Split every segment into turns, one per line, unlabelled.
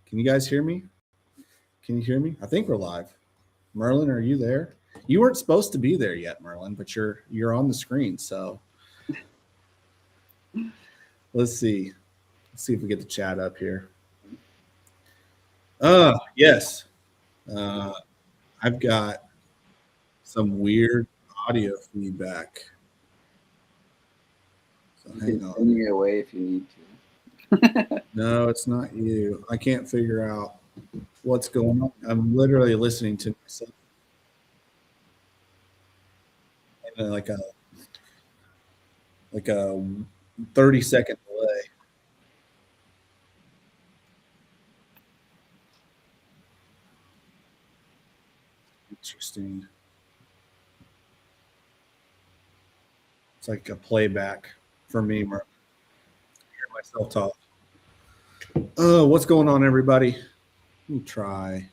Can you guys hear me? Can you hear me? I think we're live. Merlin, are you there? You weren't supposed to be there yet, Merlin, but you're on the screen. So let's see. Let's see if we get the chat up here. Yes. I've got some weird audio feedback. So
hang on. Send me away if you need to.
No, it's not you. I can't figure out what's going on. I'm literally listening to myself. Like a 30-second delay. Interesting. It's like a playback for me. I hear myself talk. What's going on, everybody? Let me try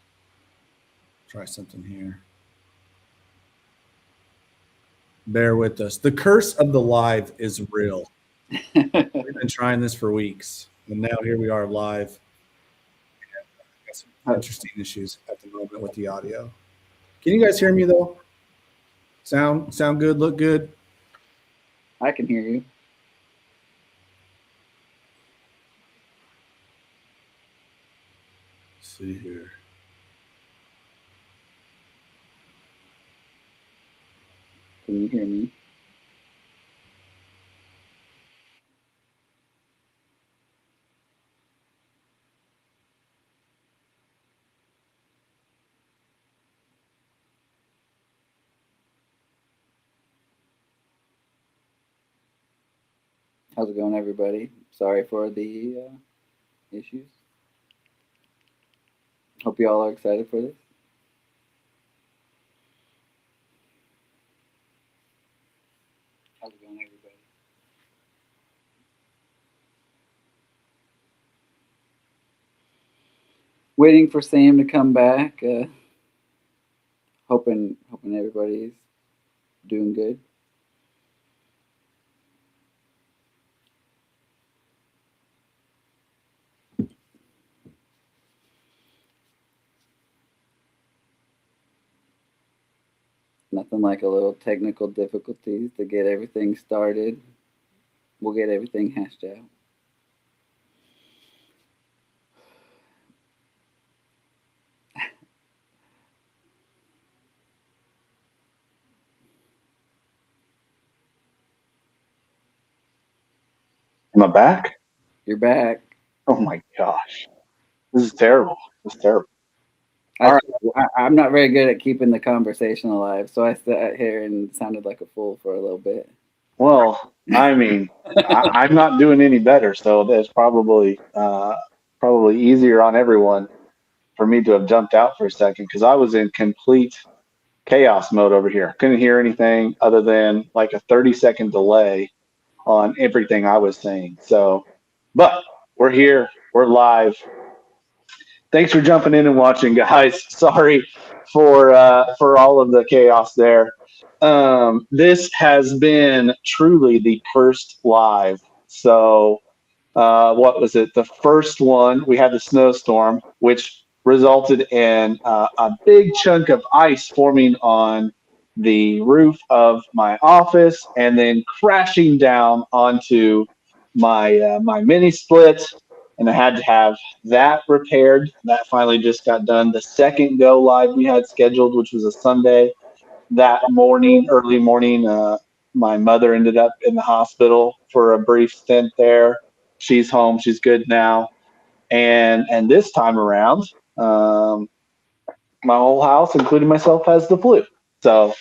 something here. Bear with us. The curse of the live is real. We've been trying this for weeks, and now here we are live. Got some interesting issues at the moment with the audio. Can you guys hear me though? Sound good? Look good?
I can hear you.
Let's see here.
Can you hear me? How's it going, everybody? Sorry for the issues. Hope you all are excited for this. How's it going, everybody? Waiting for Sam to come back. Hoping everybody's doing good. Nothing like a little technical difficulties to get everything started. We'll get everything hashed out.
Am I back?
You're back.
Oh my gosh. This is terrible. This is terrible.
I'm not very good at keeping the conversation alive, so I sat here and sounded like a fool for a little bit.
Well, I mean, I'm not doing any better, so that's probably easier on everyone for me to have jumped out for a second because I was in complete chaos mode over here. Couldn't hear anything other than like a 30-second delay on everything I was saying. So, but we're here. We're live. Thanks for jumping in and watching, guys. Sorry for all of the chaos there. This has been truly the first live. So, what was it? The first one, we had the snowstorm, which resulted in a big chunk of ice forming on the roof of my office and then crashing down onto my mini split. And I had to have that repaired. That finally just got done. The second go live we had scheduled, which was a Sunday, that morning, early morning, my mother ended up in the hospital for a brief stint there. She's home. She's good now. And this time around, my whole house, including myself, has the flu. So,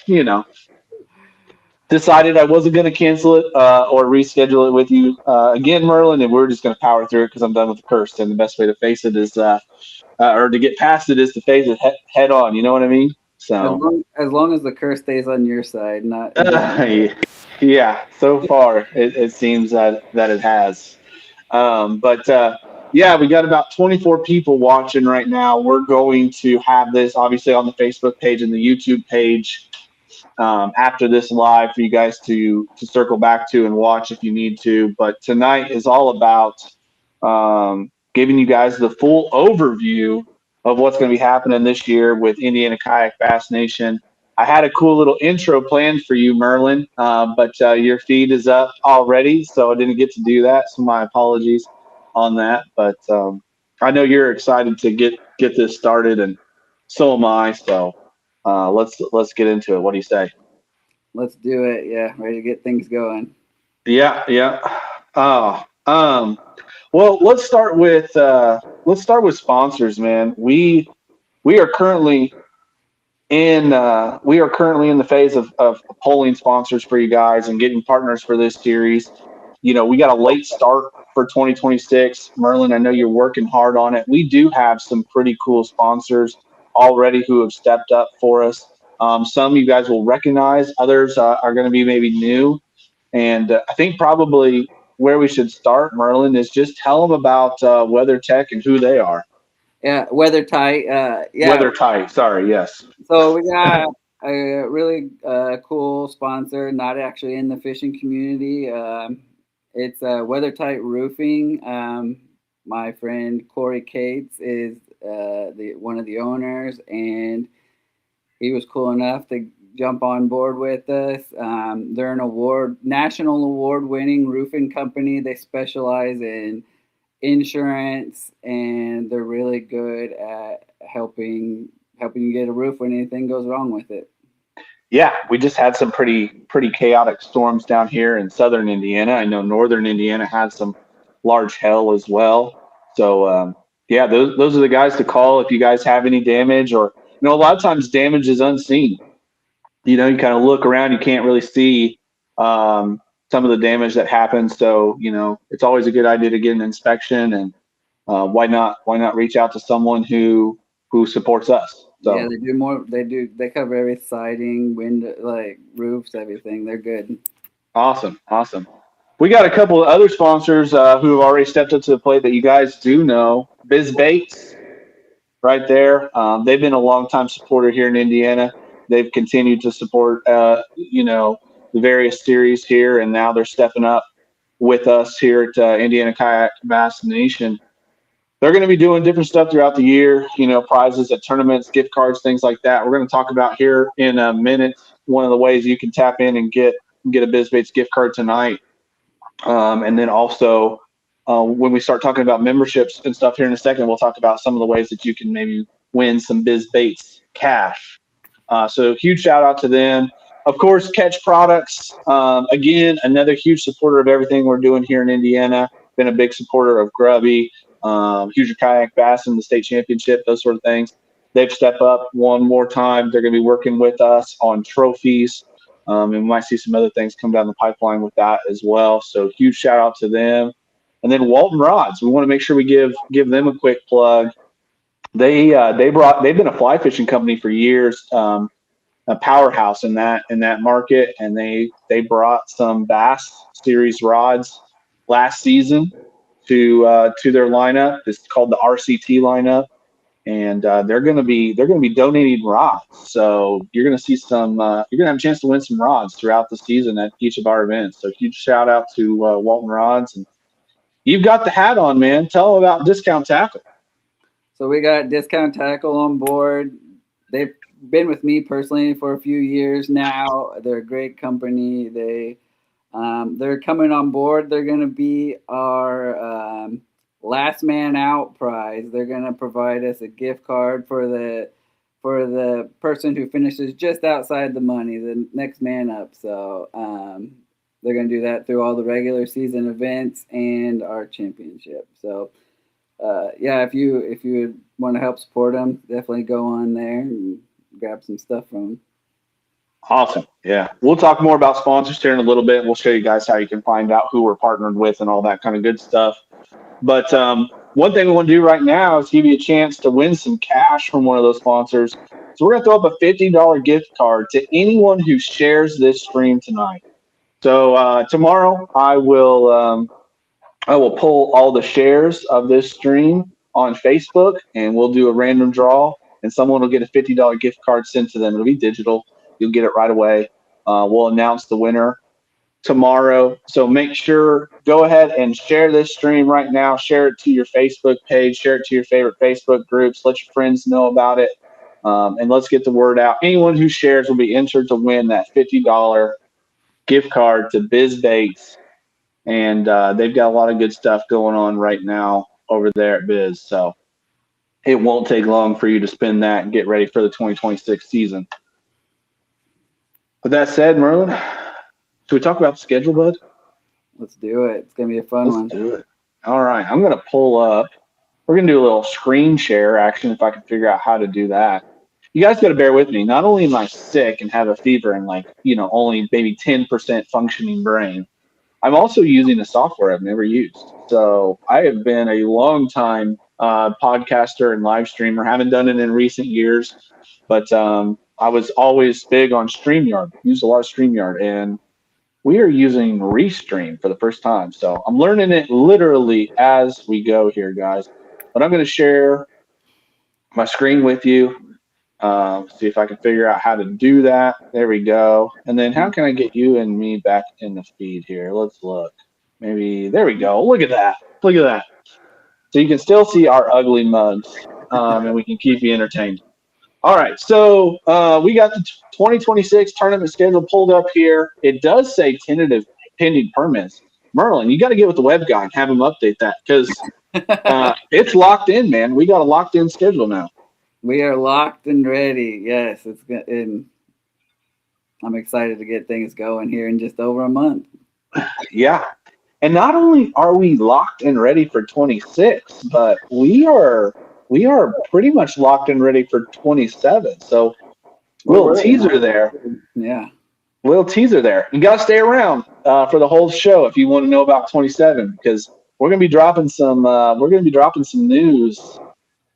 decided I wasn't going to cancel it or reschedule it with you again, Merlin, and we're just going to power through it because I'm done with the curse. And the best way to face it is, or to get past it, is to face it head on. You know what I mean?
So as long as the curse stays on your side, not.
Yeah. So far, it seems that it has. Yeah, we got about 24 people watching right now. We're going to have this obviously on the Facebook page and the YouTube page after this live for you guys to circle back to and watch if you need to. But tonight is all about giving you guys the full overview of what's going to be happening this year with Indiana Kayak Bass Nation. I had a cool little intro planned for you, Merlin, but your feed is up already, so I didn't get to do that. So my apologies on that. But I know you're excited to get this started, and so am I. So let's get into it. What do you say?
Let's do it. Yeah, ready to get things going.
Yeah, yeah. Oh, well, let's start with sponsors, man. We are currently in the phase of polling sponsors for you guys and getting partners for this series. You know, we got a late start for 2026. Merlin, I know you're working hard on it. We do have some pretty cool sponsors already who have stepped up for us. Some you guys will recognize, others are going to be maybe new. And I think probably where we should start, Merlin, is just tell them about WeatherTech and who they are.
Yeah, weather tight. Yeah.
Weather Tight. Sorry, yes.
So we got a really cool sponsor, not actually in the fishing community. It's Weather Tight Roofing. My friend Corey Cates is the one of the owners, and he was cool enough to jump on board with us. They're an national award-winning roofing company. They specialize in insurance, and they're really good at helping you get a roof when anything goes wrong with it.
Yeah, we just had some pretty chaotic storms down here in southern Indiana. I know northern Indiana had some large hail as well. So yeah, those are the guys to call if you guys have any damage, or a lot of times damage is unseen. You kind of look around, you can't really see some of the damage that happens. So it's always a good idea to get an inspection, and why not reach out to someone who supports us. So
Yeah, they do more. They cover every siding, window, like roofs, everything. They're good.
awesome. We got a couple of other sponsors who have already stepped up to the plate that you guys do know. Bizz Baits, right there. They've been a long time supporter here in Indiana. They've continued to support, the various series here, and now they're stepping up with us here at Indiana Kayak Bass Nation. They're going to be doing different stuff throughout the year, prizes at tournaments, gift cards, things like that. We're going to talk about here in a minute one of the ways you can tap in and get a Bizz Baits gift card tonight. And then also, when we start talking about memberships and stuff here in a second, we'll talk about some of the ways that you can maybe win some Bizz Baits cash. So huge shout out to them. Of course, Catch Products, again, another huge supporter of everything we're doing here in Indiana. Been a big supporter of Grubby, Hoosier Kayak Bass in the state championship, those sort of things. They've stepped up one more time. They're going to be working with us on trophies. And we might see some other things come down the pipeline with that as well. So huge shout out to them. And then Walton Rods, we want to make sure we give them a quick plug. They've been a fly fishing company for years, a powerhouse in that market, and they brought some Bass Series rods last season to their lineup. It's called the RCT lineup, and they're going to be donating rods. So you're going to see some. You're going to have a chance to win some rods throughout the season at each of our events. So huge shout out to Walton Rods, and you've got the hat on, man. Tell them about Discount Tackle.
So we got Discount Tackle on board. They've been with me personally for a few years now. They're a great company. They're coming on board. They're going to be our last man out prize. They're going to provide us a gift card for the person who finishes just outside the money, the next man up. So they're going to do that through all the regular season events and our championship. So yeah, if you would want to help support them, definitely go on there and grab some stuff from them.
Awesome. Yeah. We'll talk more about sponsors here in a little bit. We'll show you guys how you can find out who we're partnered with and all that kind of good stuff. But one thing we want to do right now is give you a chance to win some cash from one of those sponsors. So we're going to throw up a $50 gift card to anyone who shares this stream tonight. So tomorrow I will pull all the shares of this stream on Facebook, and we'll do a random draw, and someone will get a $50 gift card sent to them. It'll be digital. You'll get it right away. We'll announce the winner tomorrow. So make sure, go ahead and share this stream right now. Share it to your Facebook page. Share it to your favorite Facebook groups. Let your friends know about it. And let's get the word out. Anyone who shares will be entered to win that $50 gift card to Bizz Baits. And they've got a lot of good stuff going on right now over there at Bizz. So it won't take long for you to spend that and get ready for the 2026 season. With that said, Merlin, should we talk about the schedule, bud?
Let's do it. It's going to be a fun one.
Let's do it. All right. I'm going to pull up. We're going to do a little screen share action if I can figure out how to do that. You guys got to bear with me. Not only am I sick and have a fever and only maybe 10% functioning brain, I'm also using a software I've never used. So I have been a long time podcaster and live streamer. Haven't done it in recent years, but I was always big on StreamYard. Used a lot of StreamYard, and we are using Restream for the first time. So I'm learning it literally as we go here, guys. But I'm going to share my screen with you. See if I can figure out how to do that. There we go. And then how can I get you and me back in the feed here? Let's look. Maybe, there we go. Look at that. Look at that. So you can still see our ugly mugs, and we can keep you entertained. All right, so we got the 2026 tournament schedule pulled up here. It does say tentative pending permits. Merlin, you got to get with the web guy and have him update that because it's locked in, man. We got a locked in schedule now.
We are locked and ready. Yes, it's good. And I'm excited to get things going here in just over a month.
Yeah. And not only are we locked and ready for 26, but we are pretty much locked and ready for 27. So little teaser there.
Yeah.
Little teaser there. You got to stay around for the whole show if you want to know about 27 because we're going to be dropping some news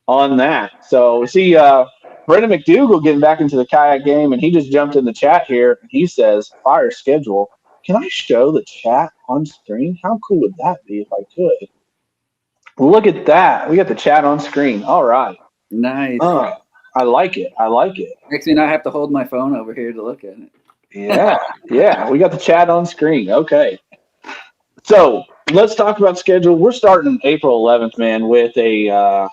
on that. So we see Brendan McDougall getting back into the kayak game, and he just jumped in the chat here. And he says, "Fire schedule. Can I show the chat on screen? How cool would that be if I could?" Look at that. We got the chat on screen. All right.
Nice.
I like it. I like it.
Makes me not have to hold my phone over here to look at it.
Yeah. Yeah. We got the chat on screen. Okay. So let's talk about schedule. We're starting April 11th, man, with a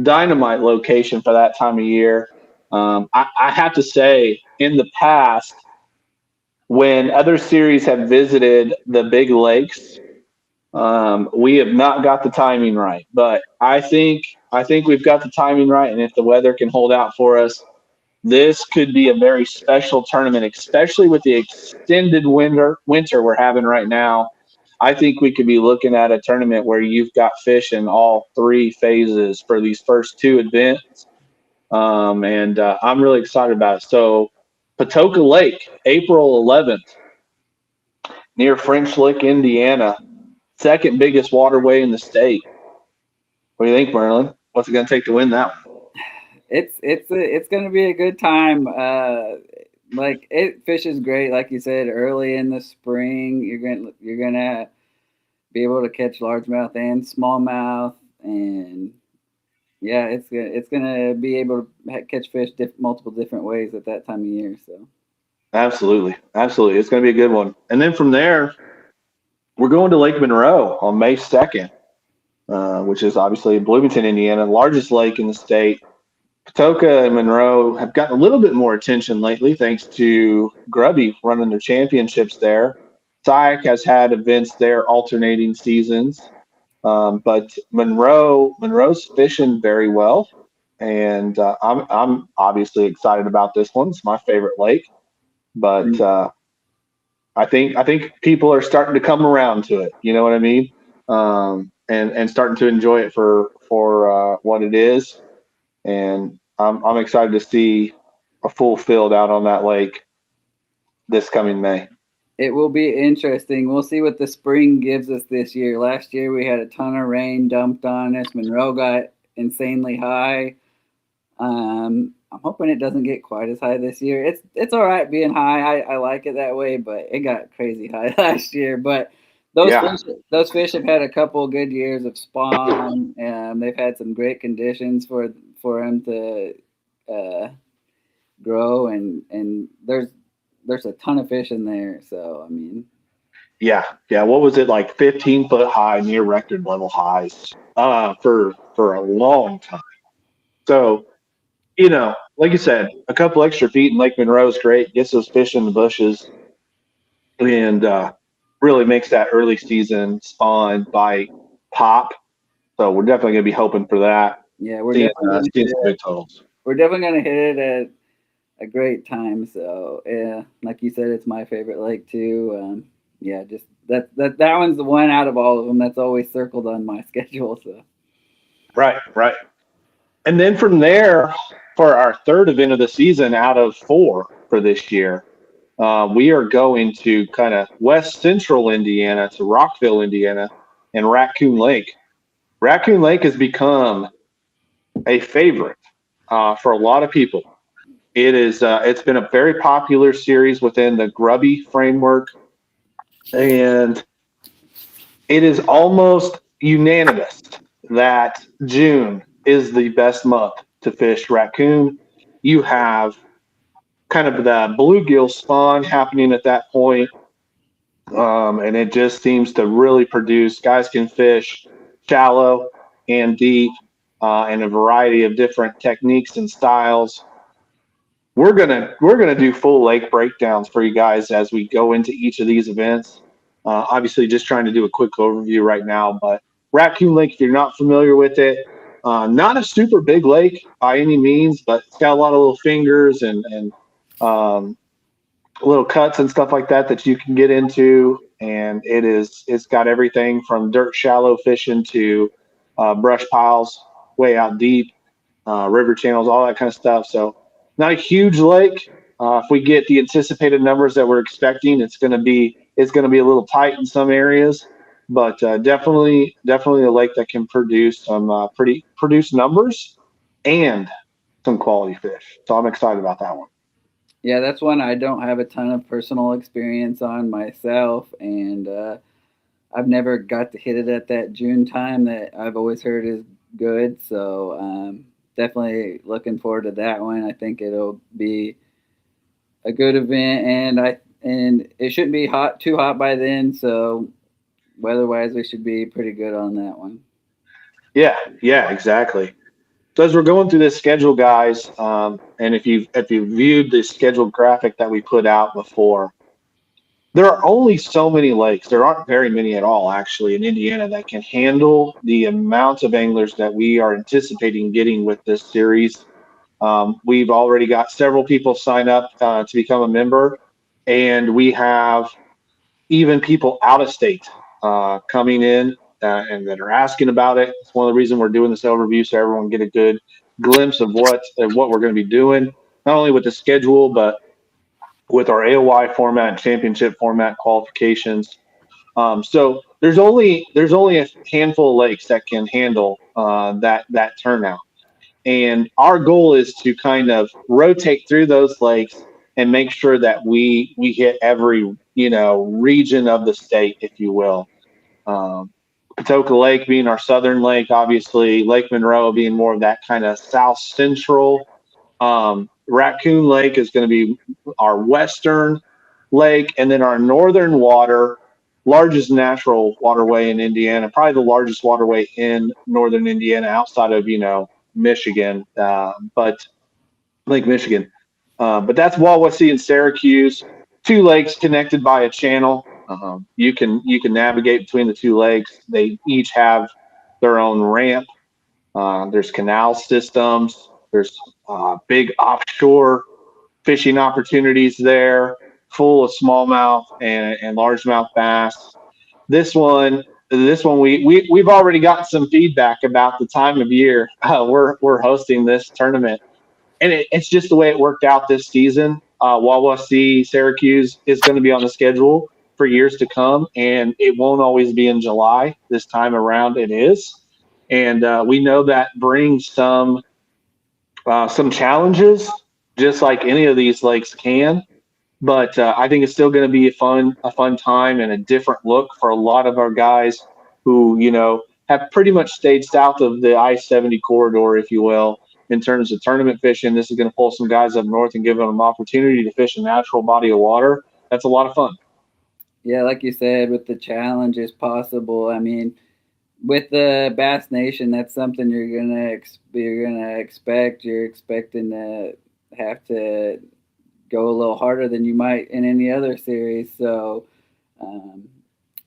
dynamite location for that time of year. I have to say, in the past, when other series have visited the big lakes, we have not got the timing right. But I think we've got the timing right, and if the weather can hold out for us, this could be a very special tournament, especially with the extended winter we're having right now. I think we could be looking at a tournament where you've got fish in all three phases for these first two events. And I'm really excited about it. So Patoka Lake, April 11th, near French Lick, Indiana, second biggest waterway in the state. What do you think, Merlin? What's it going to take to win that one?
It's going to be a good time. Fish is great, like you said, early in the spring. You're gonna be able to catch largemouth and smallmouth, and yeah, it's gonna be able to catch fish multiple different ways at that time of year. So
absolutely, it's going to be a good one. And then from there, we're going to Lake Monroe on May 2nd, which is obviously in Bloomington, Indiana, largest lake in the state. Patoka and Monroe have gotten a little bit more attention lately thanks to Grubby running their championships there. SIAC has had events there alternating seasons, but Monroe's fishing very well, and I'm obviously excited about this one. It's my favorite lake, but I think people are starting to come around to it. You know what I mean? And starting to enjoy it for what it is. And I'm excited to see a full field out on that lake this coming May.
It will be interesting. We'll see what the spring gives us this year. Last year we had a ton of rain dumped on us. Monroe got insanely high. I'm hoping it doesn't get quite as high this year. It's all right being high. I like it that way, but it got crazy high last year. But those fish have had a couple good years of spawn, and they've had some great conditions for them to grow, and there's there's a ton of fish in there. So I mean,
Yeah. What was it, like 15-foot high, near record level highs for a long time. So, like you said, a couple extra feet in Lake Monroe is great. Gets those fish in the bushes and really makes that early season spawn bite pop. So we're definitely going to be hoping for that.
yeah,
Seeing some big totals.
we're definitely gonna hit it at a great time. So yeah, like you said, it's my favorite lake too. Yeah, just that one's the one out of all of them that's always circled on my schedule. So
Right. And then from there, for our third event of the season out of 4 for this year, we are going to kind of west central Indiana to Rockville, Indiana, and Raccoon Lake. Raccoon Lake has become a favorite for a lot of people. It's been a very popular series within the Grubby framework, and it is almost unanimous that June is the best month to fish raccoon. You have kind of the bluegill spawn happening at that point, and it just seems to really produce. Guys can fish shallow and deep, and a variety of different techniques and styles. We're gonna do full lake breakdowns for you guys as we go into each of these events. Obviously, just trying to do a quick overview right now, but Raccoon Lake, if you're not familiar with it, not a super big lake by any means, but it's got a lot of little fingers and um, little cuts and stuff like that you can get into, and it's got everything from dirt shallow fishing to brush piles way out deep, river channels, all that kind of stuff. So not a huge lake. If we get the anticipated numbers that we're expecting, it's gonna be a little tight in some areas, but definitely a lake that can produce some produce numbers and some quality fish. So I'm excited about that one.
yeah, that's one I don't have a ton of personal experience on myself, and I've never got to hit it at that June time that I've always heard is good. So definitely looking forward to that one. I think it'll be a good event, and it shouldn't be too hot by then. So weather-wise, we should be pretty good on that one.
Yeah, exactly. So as we're going through this schedule, guys, and if you viewed the schedule graphic that we put out before, there are only so many lakes. There aren't very many at all, actually, in Indiana that can handle the amount of anglers that we are anticipating getting with this series. We've already got several people sign up to become a member, and we have even people out of state coming in and that are asking about it. It's one of the reasons we're doing this overview so everyone can get a good glimpse of what we're going to be doing, not only with the schedule but with our AOY format, championship format qualifications. So there's only a handful of lakes that can handle that turnout, and our goal is to kind of rotate through those lakes and make sure that we hit every region of the state, if you will. Um, Patoka Lake being our southern lake, obviously Lake Monroe being more of that kind of south central. Raccoon Lake is going to be our western lake, and then our northern water, largest natural waterway in Indiana, probably the largest waterway in northern Indiana outside of Michigan, but Lake Michigan. But that's Wawasee and Syracuse, two lakes connected by a channel. You can navigate between the two lakes. They each have their own ramp. There's canal systems. There's big offshore fishing opportunities there, full of smallmouth and largemouth bass. This one, we've already got some feedback about the time of year we're hosting this tournament, and it's just the way it worked out this season. Wawasee Syracuse is going to be on the schedule for years to come, and it won't always be in July. This time around, it is, and we know that brings some challenges, just like any of these lakes can. But I think it's still going to be a fun time and a different look for a lot of our guys who have pretty much stayed south of the I-70 corridor, if you will, in terms of tournament fishing. This is going to pull some guys up north and give them an opportunity to fish a natural body of water. That's a lot of fun.
Yeah, like you said, with the challenges possible. I mean, with the Bass Nation, that's something you're gonna expect. You're expecting to have to go a little harder than you might in any other series. So um,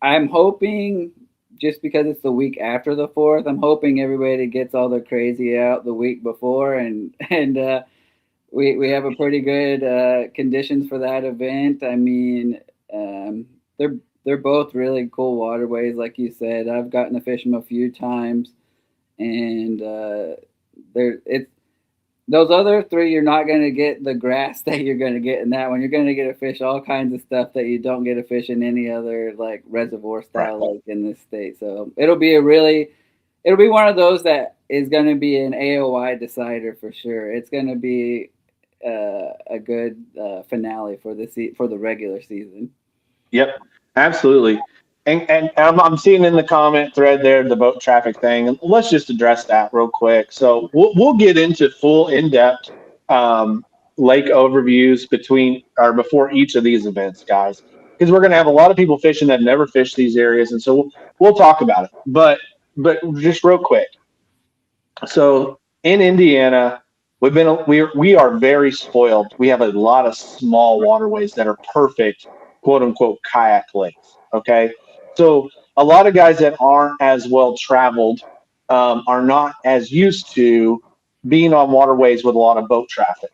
I'm hoping, just because it's the week after the fourth, I'm hoping everybody gets all their crazy out the week before, and we have a pretty good conditions for that event. I mean, um, they're they're both really cool waterways, like you said. I've gotten to fish them a few times, and they're it's those other three. You're not going to get the grass that you're going to get in that one. You're going to get to fish all kinds of stuff that you don't get to fish in any other like reservoir style lake in this state. So it'll be one of those that is going to be an AOI decider for sure. It's going to be a good finale for for the regular season.
Yep, absolutely. And I'm seeing in the comment thread there the boat traffic thing. And let's just address that real quick. So we'll get into full in-depth lake overviews before each of these events, guys, because we're going to have a lot of people fishing that never fished these areas, and so we'll talk about it. But just real quick. So in Indiana, we are very spoiled. We have a lot of small waterways that are perfect, quote unquote, kayak lakes. Okay, so a lot of guys that aren't as well traveled are not as used to being on waterways with a lot of boat traffic,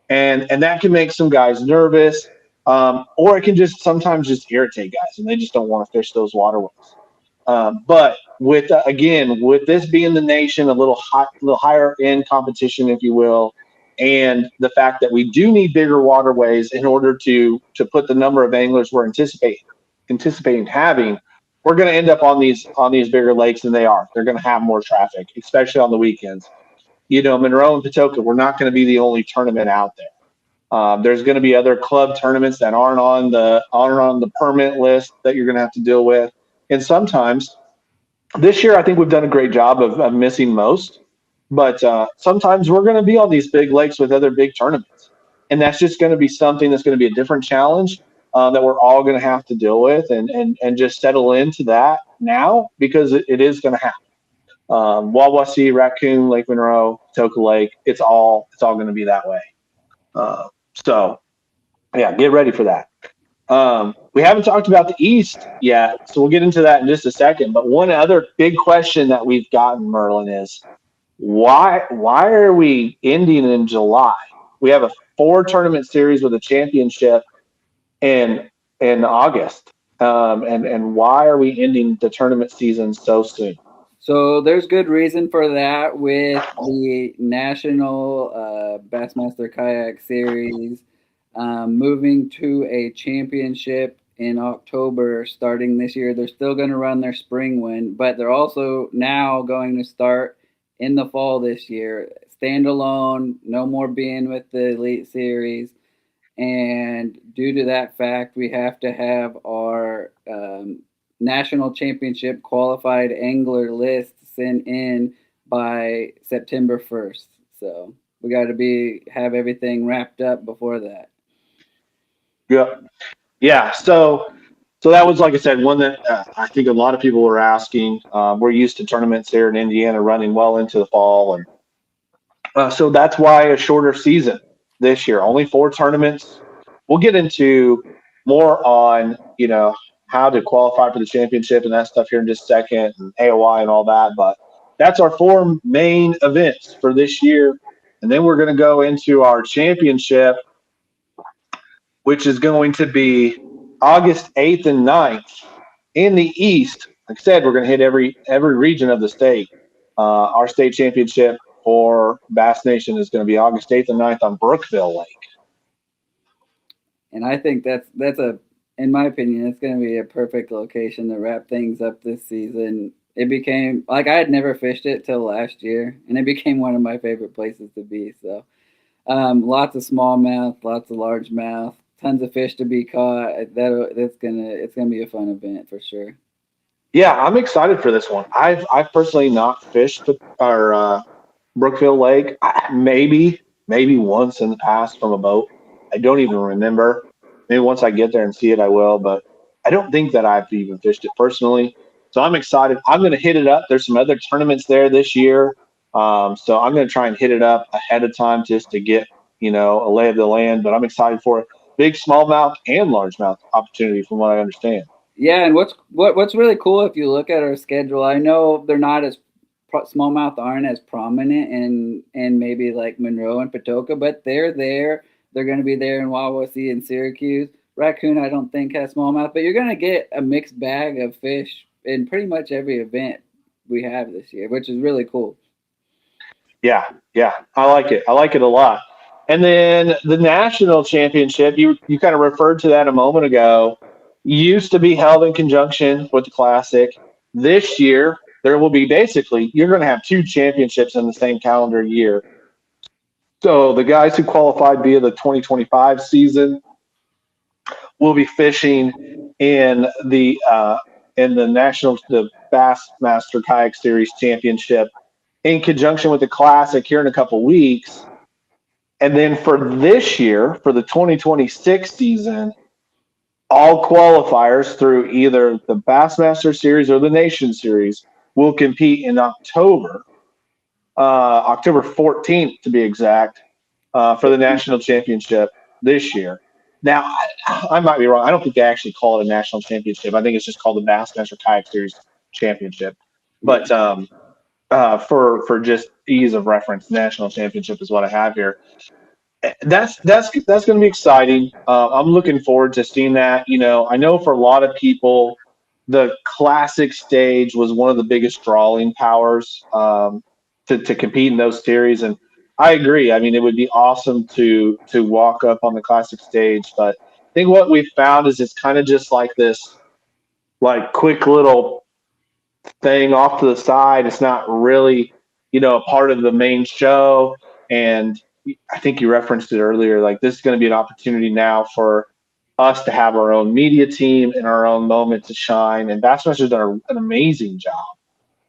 and that can make some guys nervous, or it can just sometimes just irritate guys, and they just don't want to fish those waterways. But with again, with this being the nation, a little higher end competition, if you will, and the fact that we do need bigger waterways in order to put the number of anglers we're anticipating having, we're going to end up on these bigger lakes than they are. They're going to have more traffic, especially on the weekends. You know, Monroe and Patoka, we're not going to be the only tournament out there. There's going to be other club tournaments that aren't on the permit list that you're going to have to deal with. And sometimes this year, I think we've done a great job of missing most. But sometimes we're going to be on these big lakes with other big tournaments. And that's just going to be something that's going to be a different challenge that we're all going to have to deal with and just settle into that now, because it is going to happen. Wawasee, Raccoon, Lake Monroe, Toka Lake, it's all going to be that way. So, yeah, get ready for that. We haven't talked about the East yet, so we'll get into that in just a second. But one other big question that we've gotten, Merlin, is why are we ending in July? We have a 4-tournament series with a championship in August, and why are we ending the tournament season so soon?
So there's good reason for that with the National Bassmaster Kayak Series moving to a championship in October starting this year. They're still going to run their spring one, but they're also now going to start in the fall this year. Standalone, no more being with the Elite Series. And due to that fact, we have to have our national championship qualified angler list sent in by September 1st. So we got to have everything wrapped up before that.
Yeah. So that was, like I said, one that I think a lot of people were asking. We're used to tournaments here in Indiana running well into the fall, and so that's why a shorter season this year. Only 4 tournaments. We'll get into more on how to qualify for the championship and that stuff here in just a second, and AOI and all that. But that's our 4 main events for this year, and then we're going to go into our championship, which is going to be August 8th and 9th in the East. Like I said, we're going to hit every region of the state. Our state championship for Bass Nation is going to be August 8th and 9th on Brookville Lake.
And I think that's in my opinion, it's going to be a perfect location to wrap things up this season. It became, like, I had never fished it till last year, and it became one of my favorite places to be. So lots of smallmouth, lots of largemouth, tons of fish to be caught. It's gonna be a fun event for sure.
Yeah, I'm excited for this one. I've personally not fished Brookville Lake, maybe once in the past from a boat. I don't even remember. Maybe once I get there and see it, I will. But I don't think that I've even fished it personally. So I'm excited. I'm going to hit it up. There's some other tournaments there this year. So I'm going to try and hit it up ahead of time just to get, a lay of the land. But I'm excited for it. Big smallmouth and largemouth opportunity from what I understand.
Yeah, and what's really cool if you look at our schedule, I know they're not as smallmouth aren't as prominent in maybe like Monroe and Patoka, but they're there. They're going to be there in Wawasee and Syracuse. Raccoon, I don't think has smallmouth, but you're going to get a mixed bag of fish in pretty much every event we have this year, which is really cool.
Yeah, I like it. I like it a lot. And then the national championship, you kind of referred to that a moment ago, used to be held in conjunction with the Classic. This year, there will be basically, you're going to have two championships in the same calendar year. So the guys who qualified via the 2025 season will be fishing in the Bassmaster Kayak Series Championship in conjunction with the Classic here in a couple weeks. And then for this year, for the 2026 season, all qualifiers through either the Bassmaster Series or the Nation Series will compete in October, October 14th to be exact, for the national championship this year. Now, I might be wrong. I don't think they actually call it a national championship. I think it's just called the Bassmaster Kayak Series Championship. But for just ease of reference, national championship is what I have here. That's going to be exciting. I'm looking forward to seeing that. I know for a lot of people, the Classic stage was one of the biggest drawing powers to compete in those series, and I agree. I mean, it would be awesome to walk up on the Classic stage, but I think what we've found is it's kind of just like this, like quick little thing off to the side. It's not really, a part of the main show. And I think you referenced it earlier. Like, this is going to be an opportunity now for us to have our own media team and our own moment to shine. And Bassmaster's done an amazing job.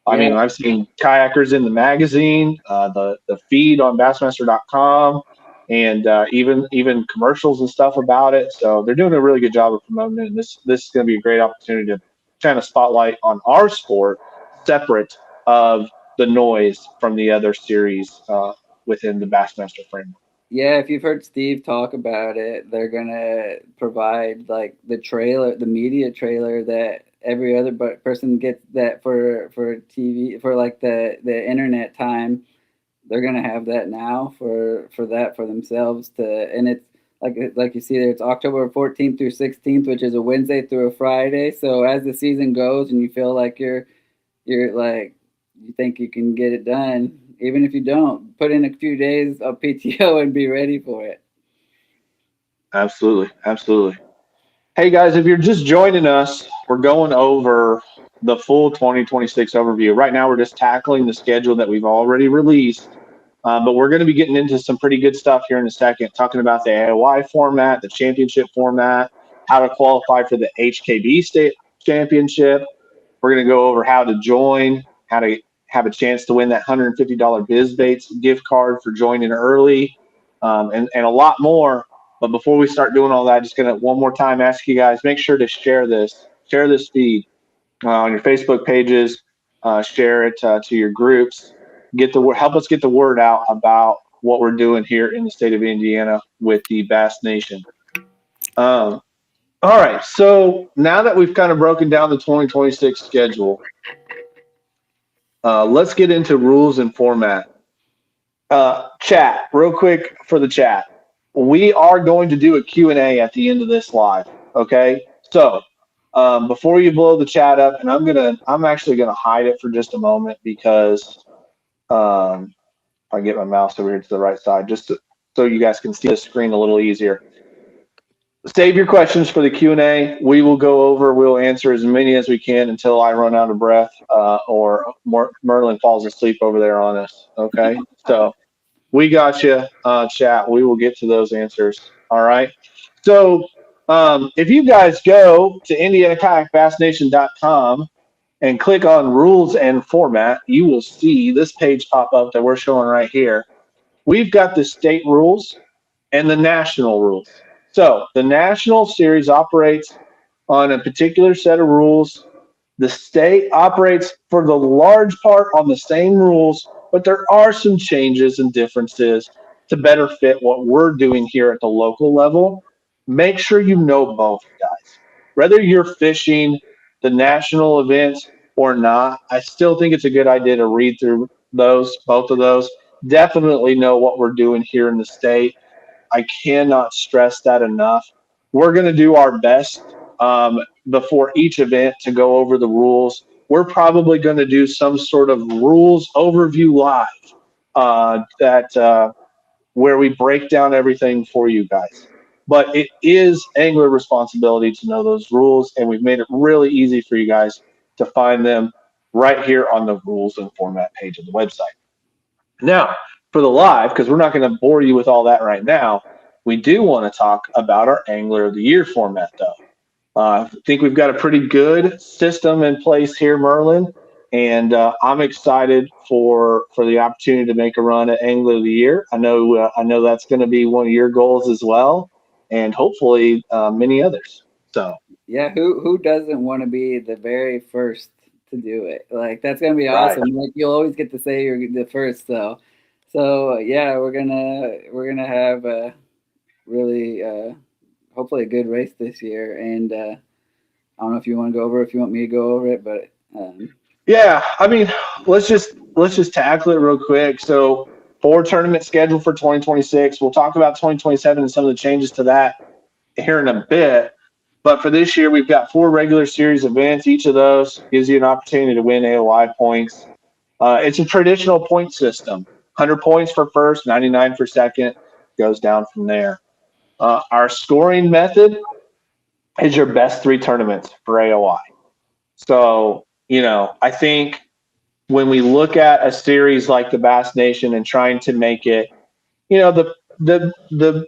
I mean, I've seen kayakers in the magazine, the feed on Bassmaster.com, and even commercials and stuff about it. So they're doing a really good job of promoting it. And this is going to be a great opportunity to shine a spotlight on our sport, separate of the noise from the other series within the Bassmaster framework.
Yeah, if you've heard Steve talk about it, they're gonna provide like the trailer, the media trailer that every other person gets that for TV for like the internet time. They're gonna have that now for themselves and it's like you see there, it's October 14th through 16th, which is a Wednesday through a Friday. So as the season goes and you feel like you're like you think you can get it done, even if you don't, put in a few days of PTO and be ready for it.
Absolutely. Hey guys, if you're just joining us, we're going over the full 2026 overview. Right now, we're just tackling the schedule that we've already released, but we're going to be getting into some pretty good stuff here in a second, talking about the AOY format, the championship format, how to qualify for the HKB state championship. We're going to go over how to join, how to have a chance to win that $150 Bizz Baits gift card for joining early, and a lot more. But before we start doing all that, just going to one more time ask you guys, make sure to share this feed on your Facebook pages, share it to your groups, help us get the word out about what we're doing here in the state of Indiana with the Bass Nation. All right, so now that we've kind of broken down the 2026 schedule, let's get into rules and format. Chat, real quick for the chat. We are going to do a Q&A at the end of this live, okay? So before you blow the chat up, and I'm actually gonna hide it for just a moment because if I get my mouse over here to the right side, so you guys can see the screen a little easier. Save your questions for the Q&A. We will go over, we'll answer as many as we can until I run out of breath or Merlin falls asleep over there on us, okay? So we got you, chat. We will get to those answers, all right? So if you guys go to IndianaKayakBassNation.com and click on rules and format, you will see this page pop up that we're showing right here. We've got the state rules and the national rules. So the national series operates on a particular set of rules. The state operates for the large part on the same rules, but there are some changes and differences to better fit what we're doing here at the local level. Make sure you know both, guys. Whether you're fishing the national events or not, I still think it's a good idea to read through both of those. Definitely know what we're doing here in the state. I cannot stress that enough. We're going to do our best before each event to go over the rules. We're probably going to do some sort of rules overview live that where we break down everything for you guys. But it is angler responsibility to know those rules, and we've made it really easy for you guys to find them right here on the rules and format page of the website. Now, for the live, because we're not going to bore you with all that right now, we do want to talk about our Angler of the Year format, though. I think we've got a pretty good system in place here, Merlin, and I'm excited for the opportunity to make a run at Angler of the Year. I know that's going to be one of your goals as well, and hopefully many others. So
Yeah, who doesn't want to be the very first to do it? Like that's gonna be
right.
awesome. Like you'll always get to say you're the first. So yeah, we're gonna have a really hopefully a good race this year. And I don't know if you want to go over it, if you want me to go over it, but
Yeah, I mean, let's just tackle it real quick. So, 4 tournament schedule for 2026. We'll talk about 2027 and some of the changes to that here in a bit. But for this year, we've got 4 regular series events. Each of those gives you an opportunity to win AOI points. It's a traditional point system: 100 points for first, 99 for second. Goes down from there. Our scoring method is your best 3 tournaments for AOI. So, I think when we look at a series like the Bass Nation and trying to make it, the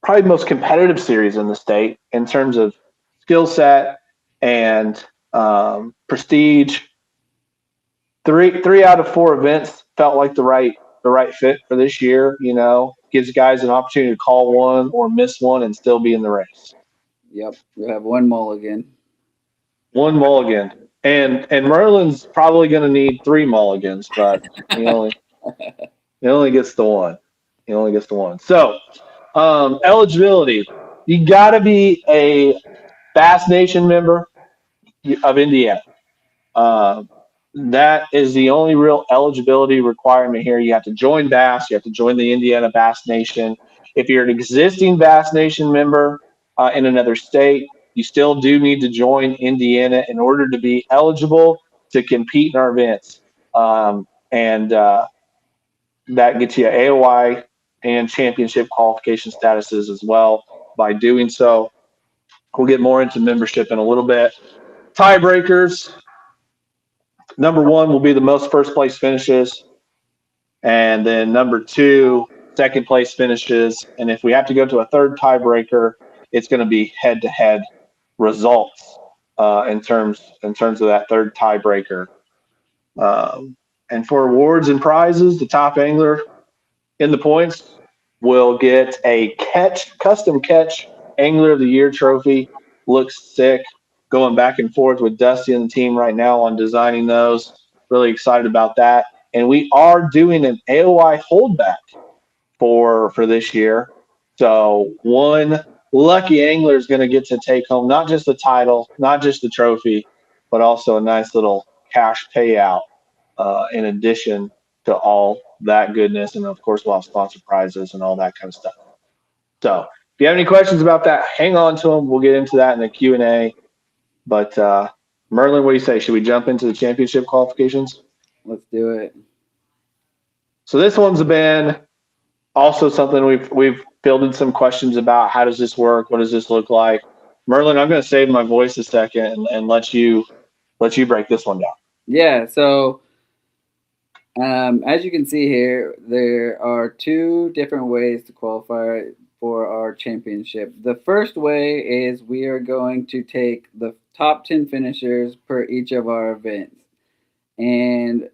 probably most competitive series in the state in terms of skill set and prestige, three out of 4 events felt like the right fit for this year. Gives guys an opportunity to call one or miss one and still be in the race.
yep, we'll have one mulligan.
One mulligan. And Merlin's probably going to need 3 mulligans, but he only gets the one. He only gets the one. So, eligibility. You got to be a Bass Nation member of Indiana. That is the only real eligibility requirement here. You have to join Bass. You have to join the Indiana Bass Nation. If you're an existing Bass Nation member in another state, you still do need to join Indiana in order to be eligible to compete in our events. And that gets you AOI and championship qualification statuses as well. By doing so, we'll get more into membership in a little bit. Tiebreakers. Number 1 will be the most first place finishes. And then number 2, second place finishes. And if we have to go to a third tiebreaker, it's going to be head-to-head results in terms of that third tiebreaker. And for awards and prizes, the top angler in the points will get a custom catch Angler of the Year trophy. Looks sick. Going back and forth with Dusty and the team right now on designing those. Really excited about that. And we are doing an AOI holdback for this year. So one lucky angler is going to get to take home not just the title, not just the trophy, but also a nice little cash payout in addition to all that goodness. And of course, we'll have sponsor prizes and all that kind of stuff. So if you have any questions about that, hang on to them. We'll get into that in the Q&A. But Merlin, what do you say? Should we jump into the championship qualifications?
Let's do it.
So this one's been also something we've fielded some questions about. How does this work? What does this look like? Merlin, I'm going to save my voice a second and let you break this one down.
Yeah. So as you can see here, there are 2 different ways to qualify for our championship. The first way is we are going to take the top 10 finishers per each of our events. And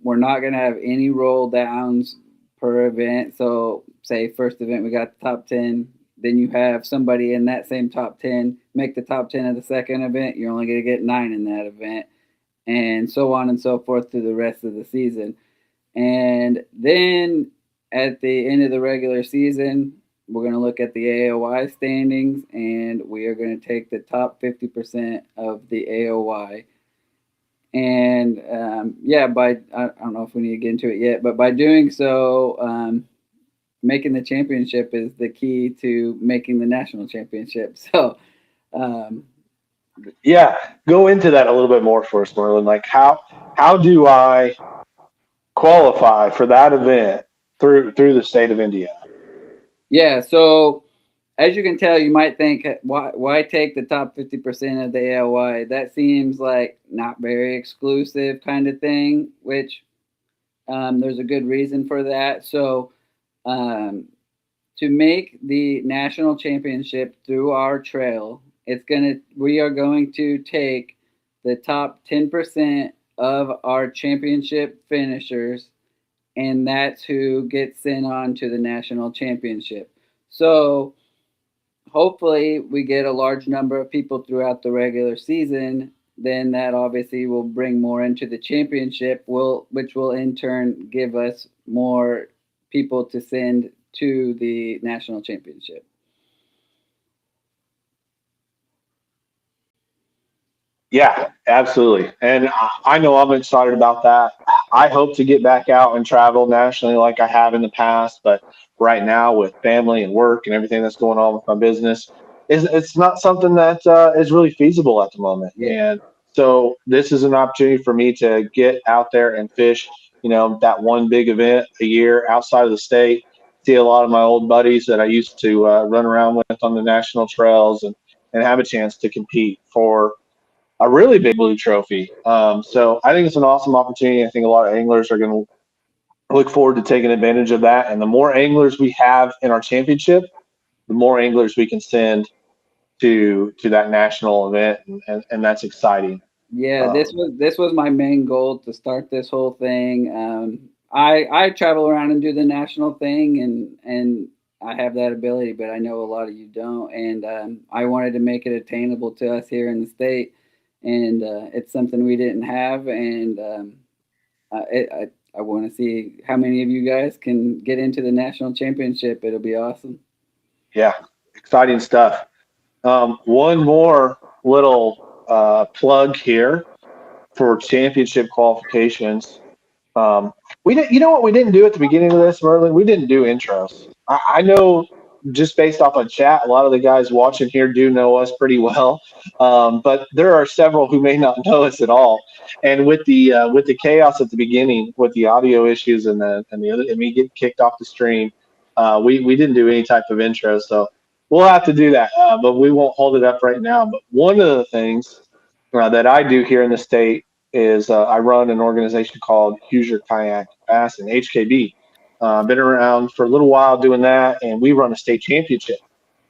we're not going to have any roll downs per event. So, say first event we got the top 10, then you have somebody in that same top 10 make the top 10 of the second event. You're only going to get 9 in that event, and so on and so forth through the rest of the season. And then at the end of the regular season, we're going to look at the AOY standings, and we are going to take the top 50% of the AOY. And I don't know if we need to get into it yet, but by doing so, making the championship is the key to making the national championship. So,
Yeah, go into that a little bit more for us, Merlin. Like how do I qualify for that event through the state of Indiana?
yeah. So as you can tell, you might think, why take the top 50% of the ALY? That seems like not very exclusive kind of thing, which there's a good reason for that. So to make the national championship through our trail, we are going to take the top 10% of our championship finishers, and that's who gets sent on to the national championship. So hopefully we get a large number of people throughout the regular season. Then that obviously will bring more into the championship, which will in turn give us more people to send to the national championship.
Yeah, absolutely. And I know I'm excited about that. I hope to get back out and travel nationally like I have in the past, but right now with family and work and everything that's going on with my business, it's not something that is really feasible at the moment.
Yeah.
And so this is an opportunity for me to get out there and fish, that one big event a year outside of the state, see a lot of my old buddies that I used to run around with on the national trails and have a chance to compete for a really big blue trophy. So I think it's an awesome opportunity. I think a lot of anglers are going to look forward to taking advantage of that. And the more anglers we have in our championship, the more anglers we can send to that national event, and that's exciting.
Yeah, this was my main goal to start this whole thing. I travel around and do the national thing, and I have that ability, but I know a lot of you don't. And I wanted to make it attainable to us here in the state, and it's something we didn't have. And I want to see how many of you guys can get into the national championship. It'll be awesome.
Yeah, exciting stuff. One more little plug here for championship qualifications. We didn't, you know what we didn't do at the beginning of this, Merlin? We didn't do intros. I know just based off of chat, a lot of the guys watching here do know us pretty well, but there are several who may not know us at all. And with the chaos at the beginning, with the audio issues and me getting kicked off the stream, we didn't do any type of intro. So we'll have to do that, but we won't hold it up right now. But one of the things that I do here in the state is I run an organization called Hoosier Kayak Bass and HKB. Been around for a little while doing that, and we run a state championship.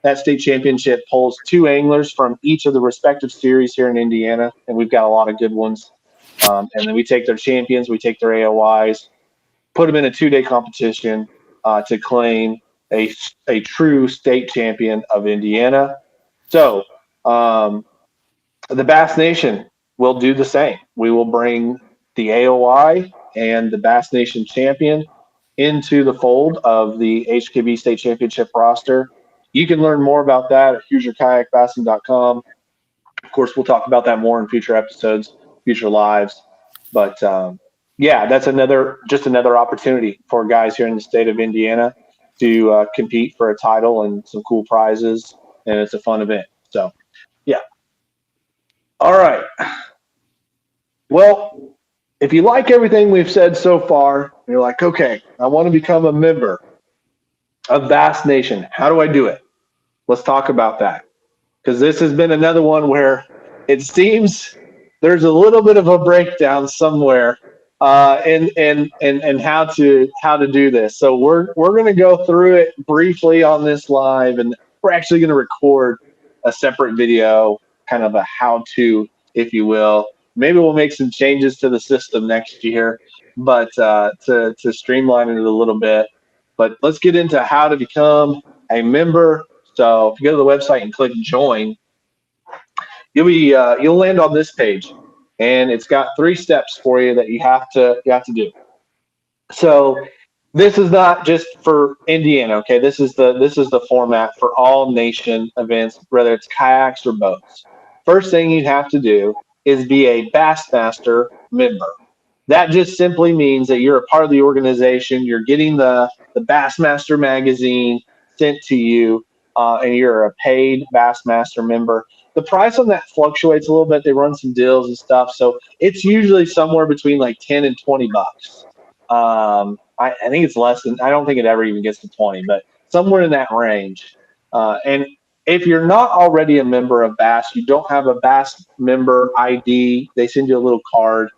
That state championship pulls 2 anglers from each of the respective series here in Indiana, and we've got a lot of good ones. And then we take their champions, we take their AOYs, put them in a 2-day competition to claim a true state champion of Indiana. So the Bass Nation will do the same. We will bring the AOY and the Bass Nation champion into the fold of the HKB State Championship roster. You can learn more about that at HoosierKayakBassing.com. Of course, we'll talk about that more in future episodes, future lives. But yeah, that's another opportunity for guys here in the state of Indiana to compete for a title and some cool prizes, and it's a fun event. So, yeah. All right. Well, if you like everything we've said so far, you're like, okay, I want to become a member of Bass Nation. How do I do it? Let's talk about that. Because this has been another one where it seems there's a little bit of a breakdown somewhere and how to do this. So we're going to go through it briefly on this live, and we're actually going to record a separate video, kind of a how-to, if you will. Maybe we'll make some changes to the system next year, but to streamline it a little bit. But let's get into how to become a member. So if you go to the website and click join, you'll land on this page, and it's got 3 steps for you that you have to do. So this is not just for Indiana, okay? This is the format for all nation events, whether it's kayaks or boats. First thing you'd have to do is be a Bassmaster member. That just simply means that you're a part of the organization. You're getting the Bassmaster magazine sent to you, and you're a paid Bassmaster member. The price on that fluctuates a little bit. They run some deals and stuff, so it's usually somewhere between like 10 and 20 bucks. I think it's less than. I don't think it ever even gets to 20, but somewhere in that range. And if you're not already a member of Bass, you don't have a Bass member ID. They send you a little card.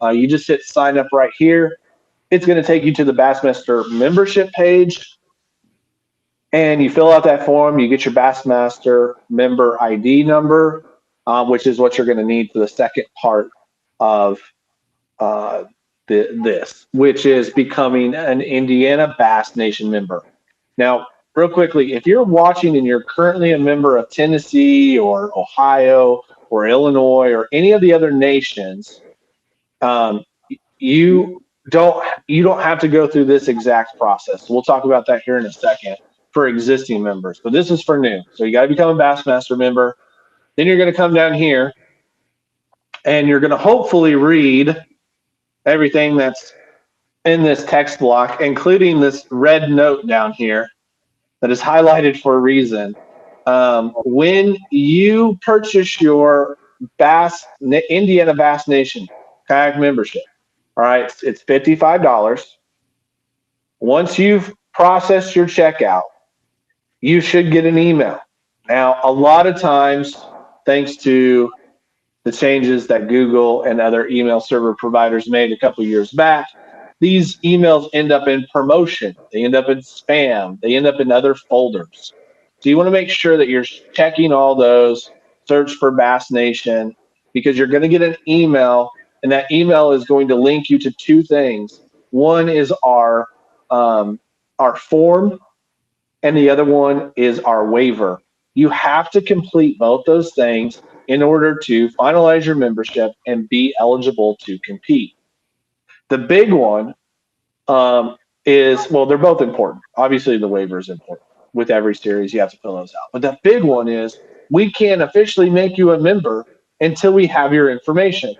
You just hit sign up right here. It's going to take you to the Bassmaster membership page, and you fill out that form. You get your Bassmaster member ID number, which is what you're going to need for the second part of this, which is becoming an Indiana Bass Nation member. Now, real quickly, if you're watching and you're currently a member of Tennessee or Ohio or Illinois or any of the other nations, you don't have to go through this exact process. We'll talk about that here in a second for existing members, but this is for new. So you got to become a Bassmaster member. Then you're going to come down here, and you're going to hopefully read everything that's in this text block, including this red note down here that is highlighted for a reason. When you purchase your Indiana Bass Nation kayak membership, all right, it's $55. Once you've processed your checkout, you should get an email. Now, a lot of times, thanks to the changes that Google and other email server providers made a couple years back, these emails end up in promotion. They end up in spam. They end up in other folders. So you want to make sure that you're checking all those, search for Bass Nation, because you're going to get an email, and that email is going to link you to 2 things. One is our form, and the other one is our waiver. You have to complete both those things in order to finalize your membership and be eligible to compete. The big one is, well, they're both important. Obviously, the waiver is important. With every series, you have to fill those out. But the big one is we can't officially make you a member until we have your information.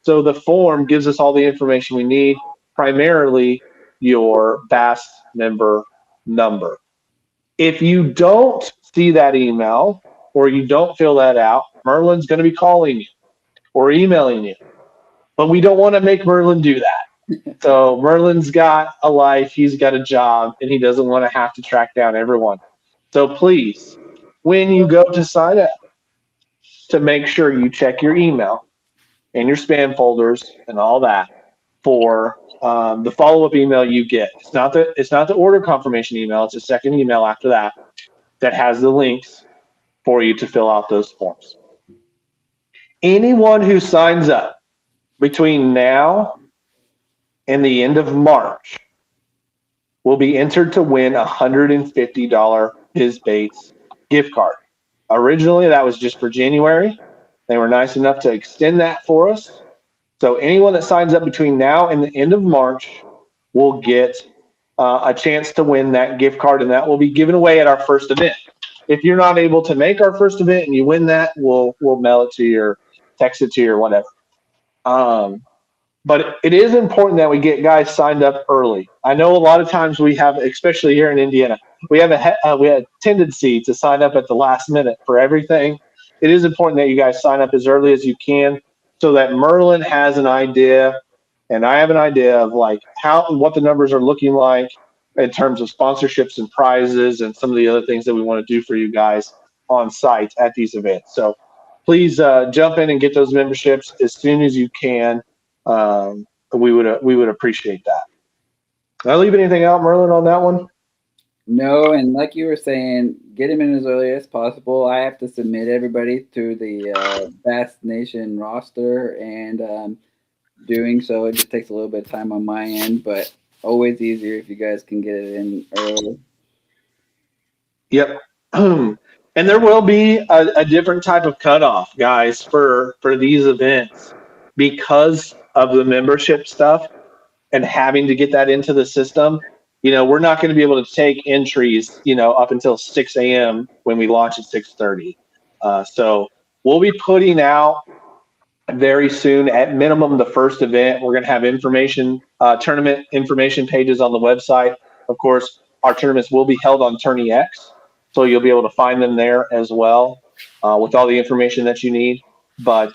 So the form gives us all the information we need, primarily your Bass member number. If you don't see that email or you don't fill that out, Merlin's going to be calling you or emailing you. But we don't want to make Merlin do that. So Merlin's got a life, he's got a job, and he doesn't want to have to track down everyone. So please, when you go to sign up, to make sure you check your email and your spam folders and all that for the follow-up email you get. It's not the order confirmation email. It's a second email after that has the links for you to fill out those forms. Anyone who signs up between now and the end of March will be entered to win a $150 Bizz Baits gift card. Originally, that was just for January. They were nice enough to extend that for us. So anyone that signs up between now and the end of March will get a chance to win that gift card, and that will be given away at our first event. If you're not able to make our first event and you win that, we'll mail it to you or text it to you or whatever. But it is important that we get guys signed up early. I know a lot of times we have, especially here in Indiana, we have a tendency to sign up at the last minute for everything. It is important that you guys sign up as early as you can so that Merlin has an idea and I have an idea of like what the numbers are looking like in terms of sponsorships and prizes and some of the other things that we want to do for you guys on site at these events. So please jump in and get those memberships as soon as you can. we would appreciate that. Did I leave anything out, Merlin, on that one?
No, and like you were saying, get them in as early as possible. I have to submit everybody to the Bass Nation roster, and doing so, it just takes a little bit of time on my end, but always easier if you guys can get it in early.
Yep. And there will be a different type of cutoff, guys, for these events because of the membership stuff and having to get that into the system. We're not going to be able to take entries, up until 6 a.m. when we launch at 6:30. So we'll be putting out very soon, at minimum, the first event. We're going to have tournament information pages on the website. Of course, our tournaments will be held on Tourney X, so you'll be able to find them there as well, with all the information that you need. But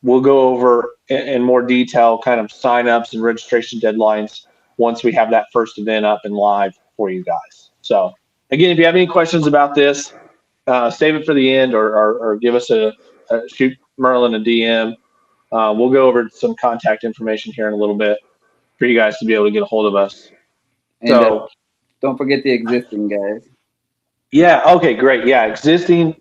we'll go over in more detail kind of signups and registration deadlines once we have that first event up and live for you guys. So again, if you have any questions about this, save it for the end, or give us shoot Merlin a DM. We'll go over some contact information here in a little bit for you guys to be able to get a hold of us.
And
So
don't forget the existing guys.
yeah, okay, great. Yeah, existing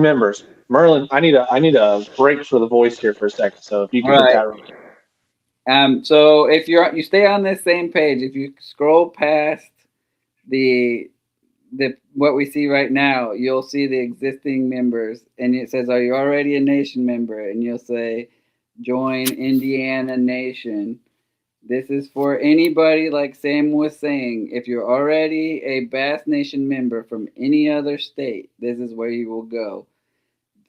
members. Merlin, I need a break for the voice here for a second. So if you can
All
hit
right.
that real quick.
So if you stay on this same page, if you scroll past the what we see right now, you'll see the existing members, and it says, "Are you already a nation member?" And you'll say, "Join Indiana Nation." This is for anybody, like Sam was saying. If you're already a Bass Nation member from any other state, this is where you will go.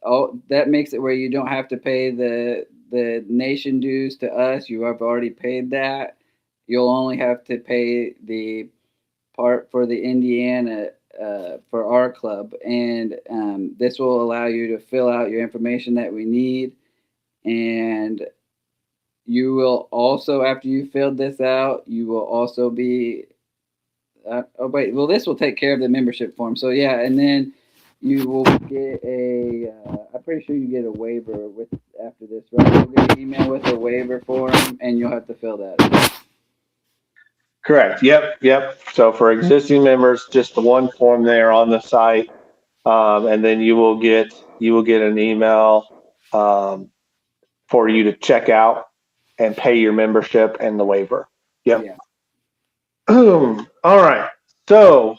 Oh, that makes it where you don't have to pay the nation dues to us. You have already paid that. You'll only have to pay the part for the Indiana for our club, and this will allow you to fill out your information that we need. And you will also, after you filled this out, you will also be. This will take care of the membership form. So yeah, and then you will get a. I'm pretty sure you get a waiver with after this, right? You'll get an email with a waiver form, and you'll have to fill that out.
Correct. Yep. So for existing members, just the one form there on the site, and then you will get an email for you to check out and pay your membership and the waiver. Yep.
Yeah.
All right. So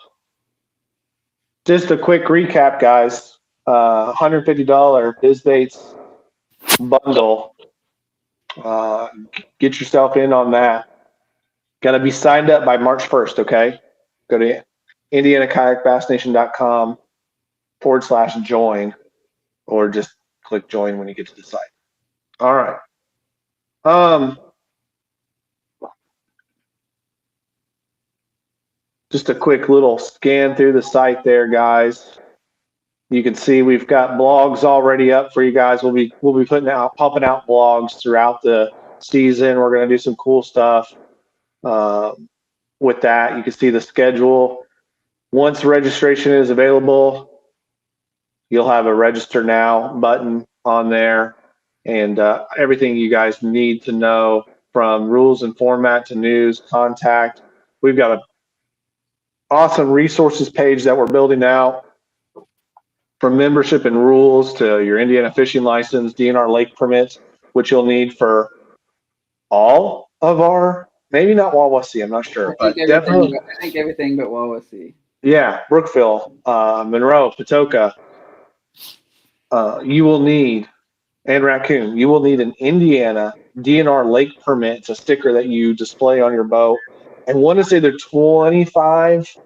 just a quick recap, guys. $150 Bizz Baits bundle. Get yourself in on that. Got to be signed up by March 1st, okay? Go to indianakayakbassnation.com/join, or just click join when you get to the site. All right. Just a quick little scan through the site there, guys. You can see we've got blogs already up for you guys. We'll be pumping out blogs throughout the season. We're going to do some cool stuff with that. You can see the schedule. Once registration is available, you'll have a register now button on there, and everything you guys need to know, from rules and format to news, contact. We've got an awesome resources page that we're building out, from membership and rules to your Indiana fishing license, DNR lake permits, which you'll need for all of our, maybe not Wawasee, I'm not sure, but definitely.
I think everything but Wawasee.
Yeah, Brookville, Monroe, Patoka. You will need, and Raccoon, you will need an Indiana DNR lake permit. It's a sticker that you display on your boat. I want to say they're $25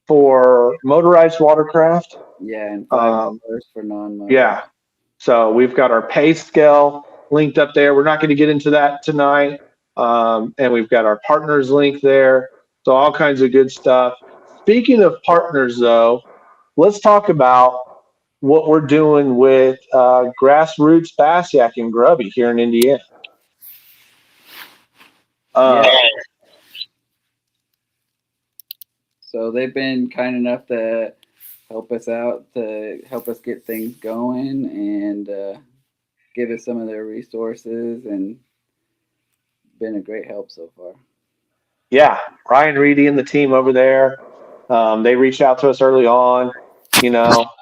for motorized watercraft.
Yeah, and $5 for non-motor.
Yeah. So we've got our pay scale linked up there. We're not going to get into that tonight. And we've got our partners link there. So all kinds of good stuff. Speaking of partners, though, let's talk about what we're doing with Grassroots Bass Yak and Grubby here in Indiana.
So they've been kind enough to help us out, to help us get things going, and give us some of their resources. And been a great help so far.
Yeah, Ryan Reedy and the team over there, they reached out to us early on,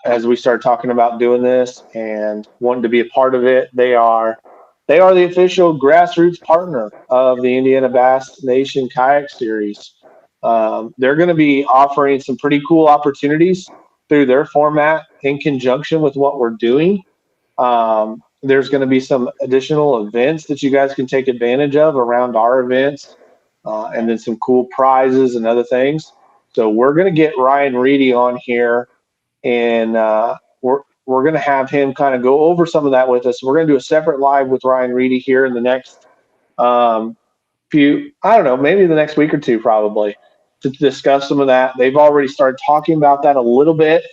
as we started talking about doing this and wanted to be a part of it. They are the official grassroots partner of the Indiana Bass Nation Kayak Series. They're going to be offering some pretty cool opportunities through their format in conjunction with what we're doing. There's going to be some additional events that you guys can take advantage of around our events, and then some cool prizes and other things. So we're going to get Ryan Reedy on here, and we're going to have him kind of go over some of that with us. We're going to do a separate live with Ryan Reedy here in the next um, I don't know, maybe the next week or two, probably, to discuss some of that. They've already started talking about that a little bit.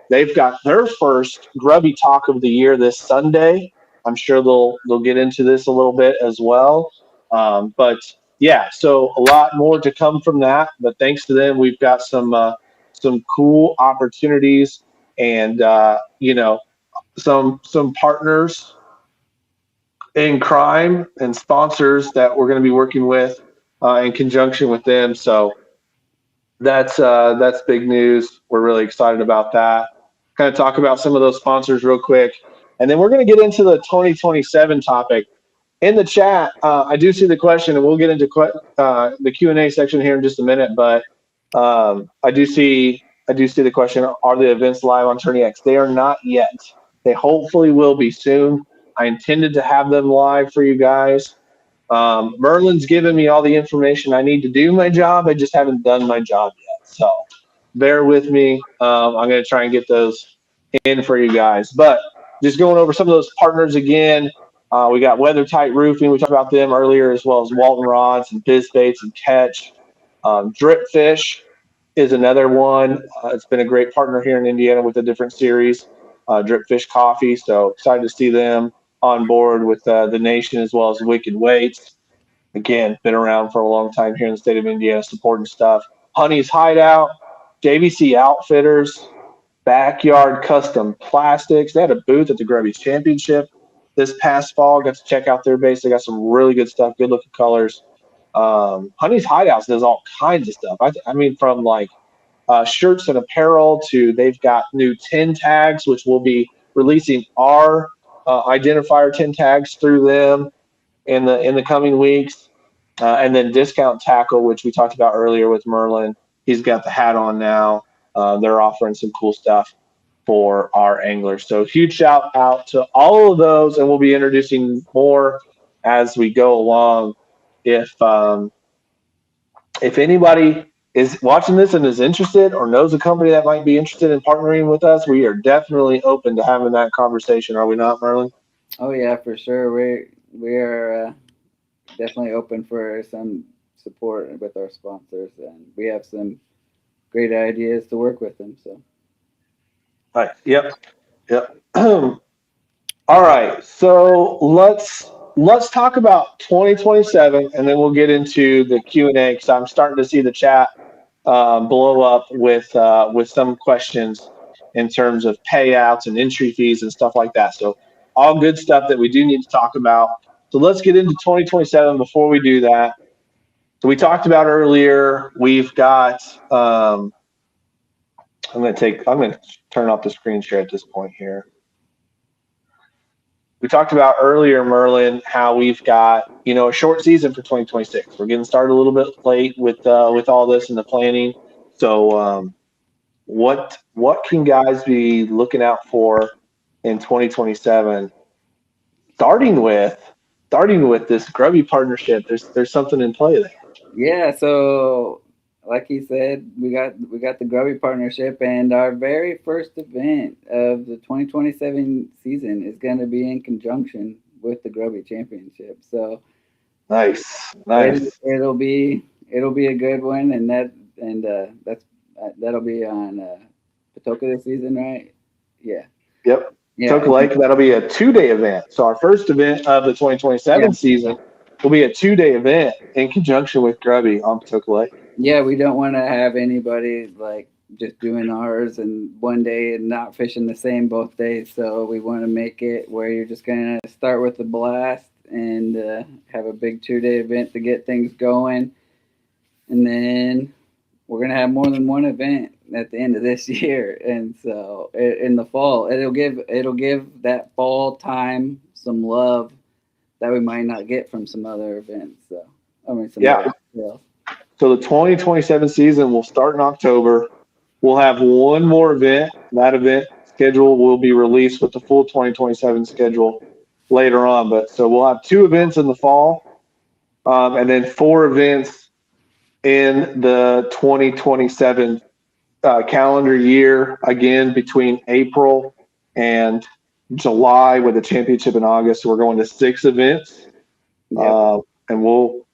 They've got their first Grubby Talk of the year this Sunday. I'm sure they'll get into this a little bit as well. But yeah, so a lot more to come from that. But thanks to them, we've got some cool opportunities and some partners in crime and sponsors that we're going to be working with in conjunction with them. So that's big news. We're really excited about that. Kind of talk about some of those sponsors real quick, and then we're going to get into the 2027 topic. In the chat, I do see the question, and we'll get into the Q&A section here in just a minute. But I do see the question: are the events live on Tourney X? They are not yet. They hopefully will be soon. I intended to have them live for you guys. Merlin's given me all the information I need to do my job. I just haven't done my job yet. So bear with me. I'm going to try and get those in for you guys. But just going over some of those partners again. We got Weather Tight Roofing. We talked about them earlier, as well as Walton Rods and Bizz Baits and Catch. Drip Fish is another one. It's been a great partner here in Indiana with a different series, Drip Fish Coffee. So excited to see them on board with the nation, as well as Wicked Weights. Again, been around for a long time here in the state of Indiana, supporting stuff. Honey's Hideout, JVC Outfitters, Backyard Custom Plastics. They had a booth at the Grubby Championship this past fall. Got to check out their base. They got some really good stuff, good looking colors. Honey's Hideouts does all kinds of stuff. I mean, from like shirts and apparel to they've got new 10 tags, which we'll be releasing our identifier 10 tags through them in the coming weeks. And then Discount Tackle, which we talked about earlier with Merlin. He's got the hat on now. They're offering some cool stuff for our anglers. So huge shout out to all of those, and we'll be introducing more as we go along. If anybody is watching this and is interested or knows a company that might be interested in partnering with us, we are definitely open to having that conversation. Are we not, Merlin?
Oh yeah, for sure. We are definitely open for some support with our sponsors, and we have some great ideas to work with them. So.
All right. Yep. All right. So let's talk about 2027, and then we'll get into the Q&A, because I'm starting to see the chat blow up with some questions in terms of payouts and entry fees and stuff like that. So all good stuff that we do need to talk about. So let's get into 2027. Before we do that, so we talked about earlier, we've got I'm going to turn off the screen share at this point here. We talked about earlier, Merlin, how we've got, a short season for 2026. We're getting started a little bit late with all this and the planning. So what can guys be looking out for in 2027? Starting with this Grubby partnership, there's something in play there.
Yeah, so like he said, we got the Grubby partnership, and our very first event of the 2027 season is going to be in conjunction with the Grubby Championship. So
nice.
It'll be a good one, and that'll be on Patoka this season, right? Yeah.
Yep.
Yeah.
Patoka Lake. That'll be a 2-day event. So our first event of the 2027 season will be a 2-day event in conjunction with Grubby on Patoka Lake.
Yeah, we don't want to have anybody like just doing ours and one day and not fishing the same both days. So we want to make it where you're just going to start with the blast and have a big 2-day event to get things going. And then we're going to have more than one event at the end of this year. And so in the fall, it'll give that fall time some love that we might not get from some other events. So, I mean,
Yeah.
Other
So the 2027 season will start in October. We'll have one more event. That event schedule will be released with the full 2027 schedule later on. But so we'll have 2 events in the fall, and then 4 events in the 2027 calendar year, again between April and July, with a championship in August. So we're going to 6 events, and we'll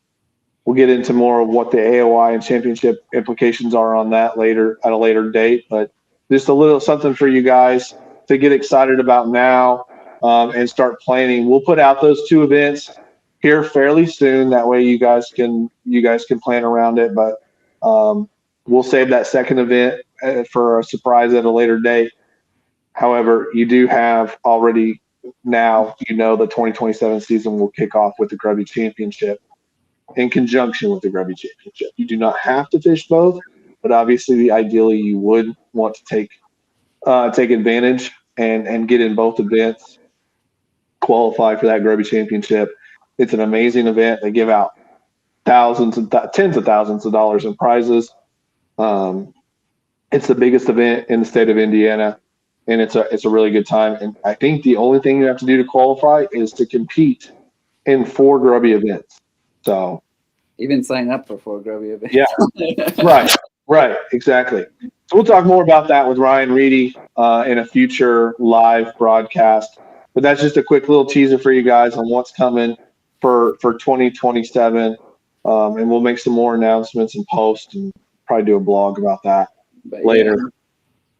get into more of what the AOI and championship implications are on that later at a later date. But just a little something for you guys to get excited about now, and start planning. We'll put out those 2 events here fairly soon. That way you guys can plan around it. But we'll save that second event for a surprise at a later date. However, you do have already now, the 2027 season will kick off with the Grubby Championship in conjunction with the Grubby Championship. You do not have to fish both, but obviously, ideally, you would want to take advantage and get in both events, qualify for that Grubby Championship. It's an amazing event. They give out thousands and tens of thousands of dollars in prizes. It's the biggest event in the state of Indiana, and it's a really good time. And I think the only thing you have to do to qualify is to compete in 4 Grubby events. So
even sign up for 4 Grubby events.
Yeah, right, exactly. So we'll talk more about that with Ryan Reedy in a future live broadcast. But that's just a quick little teaser for you guys on what's coming for 2027. And we'll make some more announcements and post and probably do a blog about that later.
Yeah,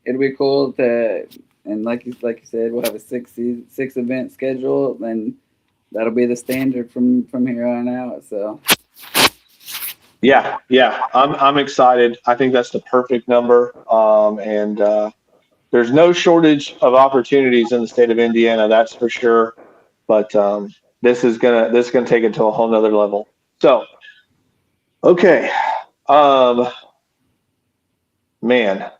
it'll be cool and like you said, we'll have a 6 event schedule, and that'll be the standard from here on out. So.
Yeah, I'm excited. I think that's the perfect number, and there's no shortage of opportunities in the state of Indiana, that's for sure. But this is gonna take it to a whole nother level. So, okay, man,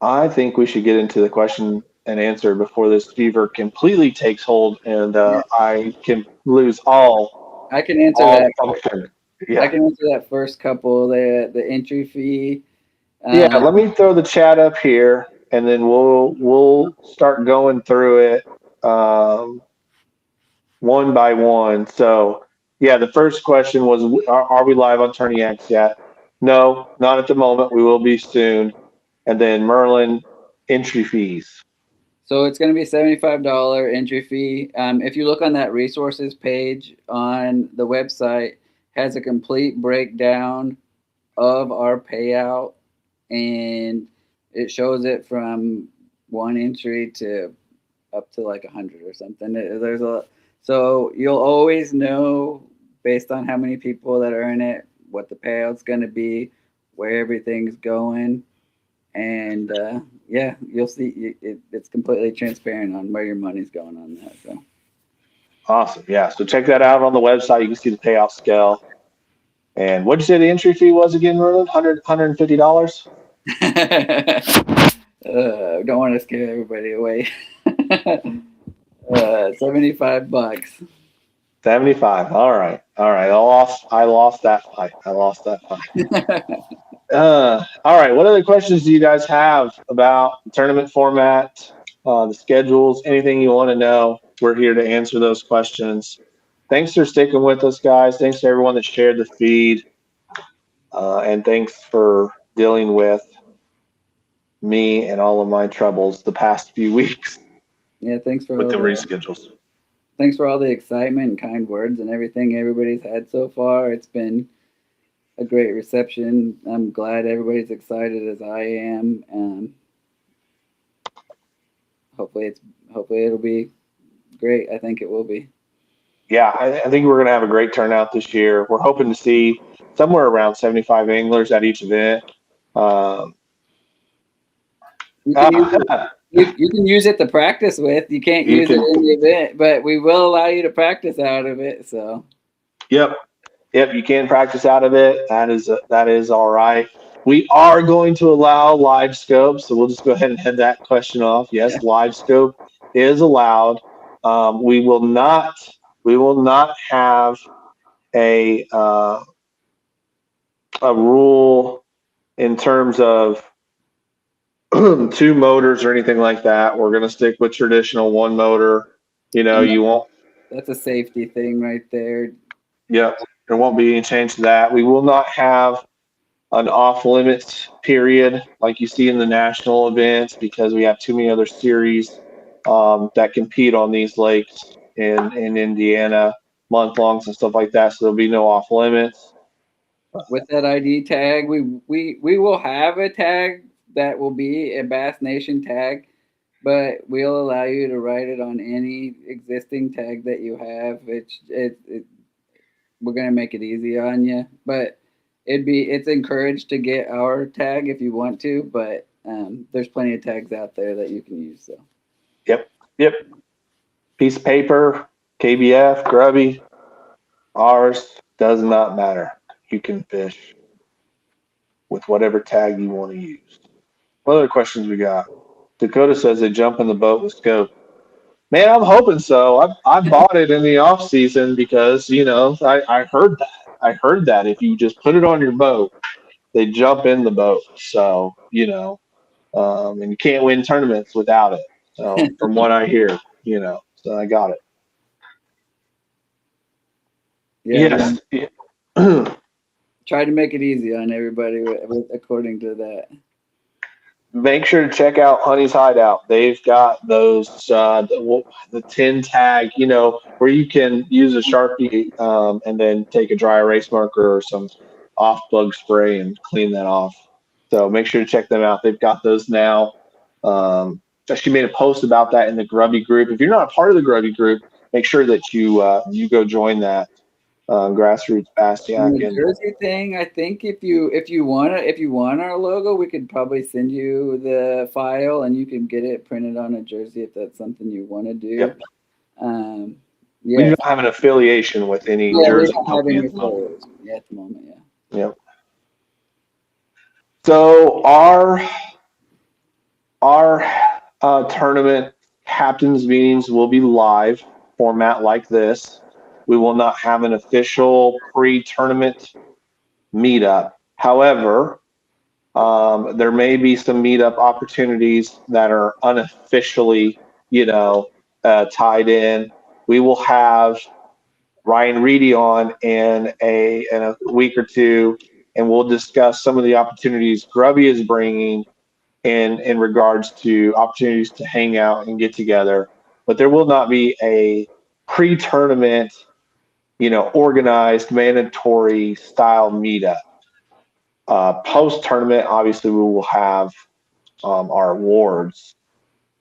I think we should get into the question and answer before this fever completely takes hold and I can lose all.
I can answer that.
Function. Yeah.
I can answer that first couple. The entry fee.
Yeah, let me throw the chat up here, and then we'll start going through it one by one. So, yeah, the first question was, are we live on Tourney X yet? No, not at the moment. We will be soon. And then Merlin, entry fees.
So it's going to be $75 entry fee. If you look on that resources page on the website, has a complete breakdown of our payout, and it shows it from 1 entry to up to like 100 or something. So you'll always know based on how many people that are in it, what the payout's going to be, where everything's going, and you'll see it's completely transparent on where your money's going on that. So.
Awesome. Yeah. So check that out on the website. You can see the payout scale. And what'd you say the entry fee was again, Merlin? $150?
Don't want to scare everybody away. $75.
75. All right. I lost that fight. All right. What other questions do you guys have about the tournament format, the schedules, anything you want to know? We're here to answer those questions. Thanks for sticking with us, guys. Thanks to everyone that shared the feed. And thanks for dealing with me and all of my troubles the past few weeks.
Yeah, thanks for
with the reschedules.
Thanks for all the excitement and kind words and everything everybody's had so far. It's been a great reception. I'm glad everybody's excited as I am. Hopefully it'll be great. I think it will be.
Yeah, I think we're going to have a great turnout this year. We're hoping to see somewhere around 75 anglers at each event.
You can use it to practice with. You can't
You
use
can-
it in the event, but we will allow you to practice out of it. So
Yep. Yep. You can practice out of it. That is all right. We are going to allow live scope, so we'll just go ahead and head that question off. Yes, live scope is allowed. We will not have a rule in terms of two motors or anything like that. We're going to stick with traditional one motor. You know, you won't.
that's a safety thing right there.
Yep. There won't be any change to that. We will not have an off limits period like you see in the national events because we have too many other series that compete on these lakes in Indiana, month longs and stuff like that. So there'll be no off limits.
With that ID tag, we will have a tag that will be a Bass Nation tag, but we'll allow you to write it on any existing tag that you have. We're gonna make it easy on you, but it's encouraged to get our tag if you want to, but there's plenty of tags out there that you can use. So
Yep. Piece of paper, KBF, grubby, ours does not matter. You can fish with whatever tag you want to use. What other questions we got? Dakota says they jump in the boat with scope. Man, I'm hoping so. I bought it in the off season because I heard that. I heard that if you just put it on your boat, they jump in the boat. So and you can't win tournaments without it. So from what I hear, so I got it.
yeah,
Yes.
try to make it easy on everybody according to that.
Make sure to check out Honey's Hideout. They've got those the 10 tag, where you can use a Sharpie and then take a dry erase marker or some off bug spray and clean that off. So make sure to check them out. They've got those now. Actually made a post about that in the Grubby group. If you're not a part of the Grubby group, make sure that you go join that grassroots bass
And
yak.
the jersey thing, I think if you want our logo, we could probably send you the file and you can get it printed on a jersey if that's something you want to do.
Yep.
Yeah.
We don't have an affiliation with any
Yeah, we
jersey
don't have
company
any
at the moment.
affiliates at the moment. Yeah.
Yep. So our tournament captains meetings will be live format like this. We will not have an official pre-tournament meetup. However, there may be some meetup opportunities that are unofficially, tied in. We will have Ryan Reedy on in a week or two, and we'll discuss some of the opportunities Grubby is bringing in regards to opportunities to hang out and get together. But there will not be a pre-tournament, organized mandatory style meetup. Post-tournament, obviously, we will have our awards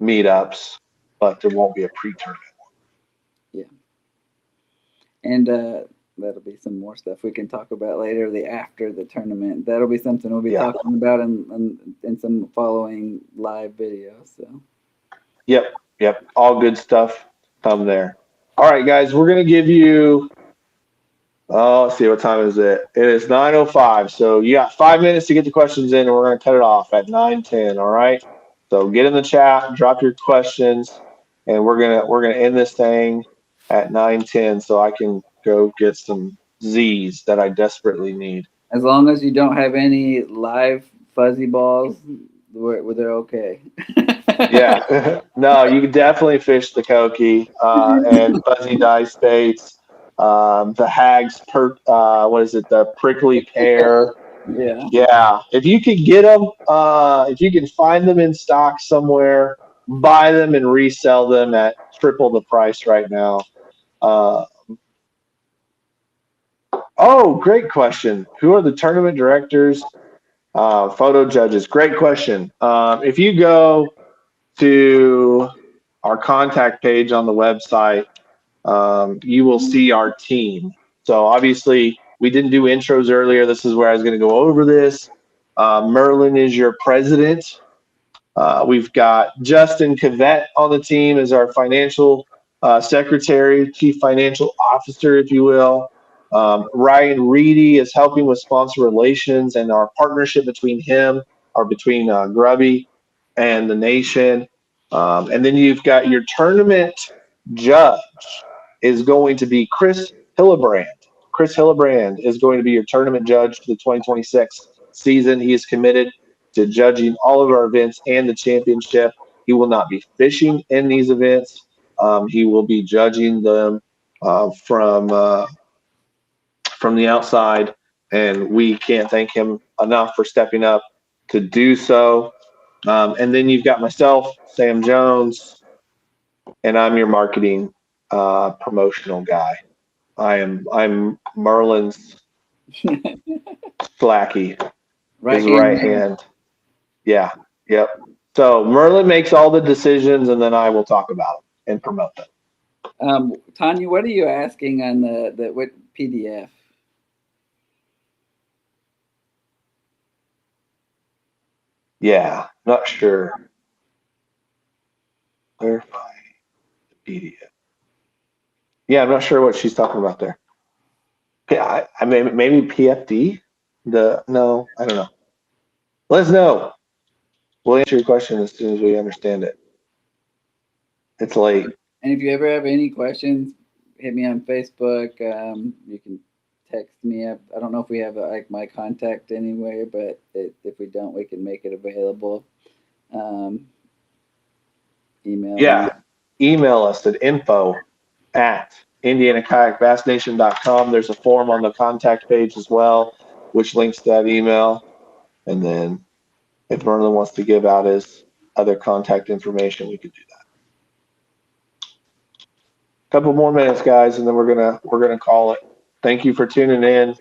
meetups, but there won't be a pre-tournament.
And that'll be some more stuff we can talk about later. After the tournament, that'll be something we'll be talking about in some following live videos. So.
Yep. All good stuff come there. All right, guys, we're gonna give you. Oh, let's see, what time is it? It is 9:05. So you got 5 minutes to get the questions in, and we're gonna cut it off at 9:10. All right. So get in the chat, drop your questions, and we're gonna end this thing at 9:10 so I can go get some Z's that I desperately need.
As long as you don't have any live fuzzy balls, they're okay.
Yeah. No, you can definitely fish the Koki and fuzzy dice baits. The Hags, the prickly pear. Yeah. If you could get them, if you can find them in stock somewhere, buy them and resell them at triple the price right now. Great question. Who are the tournament directors, photo judges? Great question. If you go to our contact page on the website, you will see our team. So obviously we didn't do intros earlier. This is where I was going to go over this. Merlin is your president. We've got Justin Cavett on the team as our financial secretary, chief financial officer, if you will. Ryan Reedy is helping with sponsor relations and our partnership between him or between Grubby and the nation. And then you've got your tournament judge is going to be Chris Hillebrand. Chris Hillebrand is going to be your tournament judge for the 2026 season. He is committed to judging all of our events and the championship. He will not be fishing in these events. He will be judging them from the outside, and we can't thank him enough for stepping up to do so. And then you've got myself, Sam Jones, and I'm your marketing promotional guy. I'm Merlin's Slacky, his right hand. Yeah, yep. So Merlin makes all the decisions, and then I will talk about them and promote them.
Tanya, what are you asking on the what PDF?
Yeah, not sure. Verify the PDF. Yeah, I'm not sure what she's talking about there. Yeah, I mean, maybe PFD. No, I don't know. Let us know. We'll answer your question as soon as we understand it. It's late.
And if you ever have any questions, hit me on Facebook. You can text me up. I don't know if we have like my contact anywhere, but if we don't, we can make it available. Email.
Yeah, email us at info@indianakayakbassnation.com. There's a form on the contact page as well, which links to that email. And then if Merlin wants to give out his other contact information, we could do that. Couple more minutes, guys, and then we're gonna call it. Thank you for tuning in.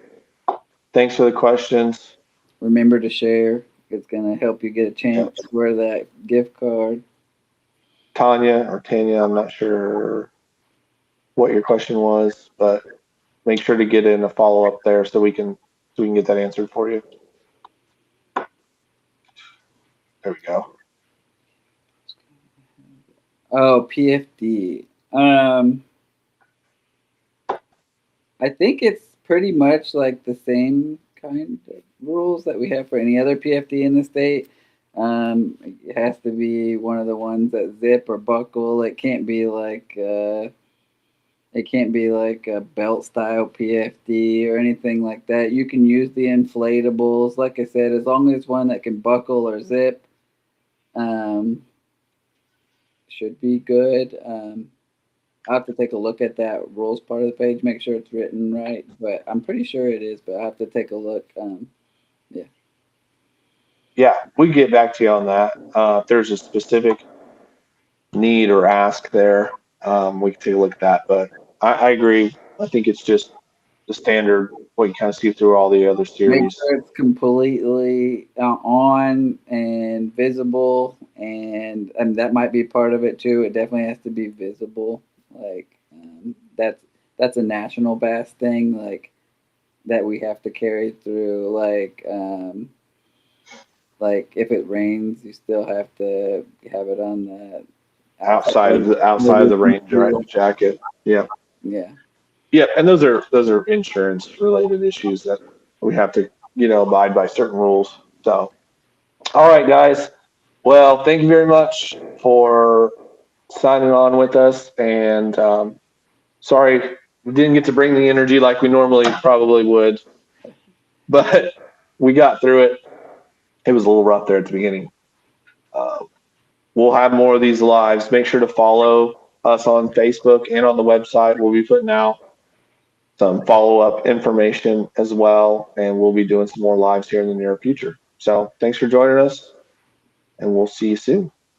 Thanks for the questions.
Remember to share. It's gonna help you get a chance to wear that gift card.
Tanya, I'm not sure what your question was, but make sure to get in a follow up there so we can get that answered for you. There we go.
Oh, PFD. I think it's pretty much like the same kind of rules that we have for any other PFD in the state. It has to be one of the ones that zip or buckle. It can't be like a belt style PFD or anything like that. You can use the inflatables, like I said, as long as it's one that can buckle or zip. Should be good. I'll have to take a look at that rules part of the page, make sure it's written right. But I'm pretty sure it is, but I'll have to take a look. Yeah.
Yeah, we can get back to you on that. If there's a specific need or ask there, we can take a look at that. But I agree. I think it's just the standard, what you kind of see through all the other
Make
series.
sure it's completely on and visible, and that might be part of it too. It definitely has to be visible. Like that's a national bass thing, like that we have to carry through. Like if it rains, you still have to have it on the
outside of the range jacket. Yeah.
Yeah.
Yeah, and those are insurance related issues that we have to abide by certain rules. So, all right, guys. Well, thank you very much for signing on with us, and sorry we didn't get to bring the energy like we normally probably would, but we got through it. It was a little rough there at the beginning. We'll have more of these lives. Make sure to follow us on Facebook and on the website. We'll be putting out some follow-up information as well, and we'll be doing some more lives here in the near future. So thanks for joining us, and we'll see you soon.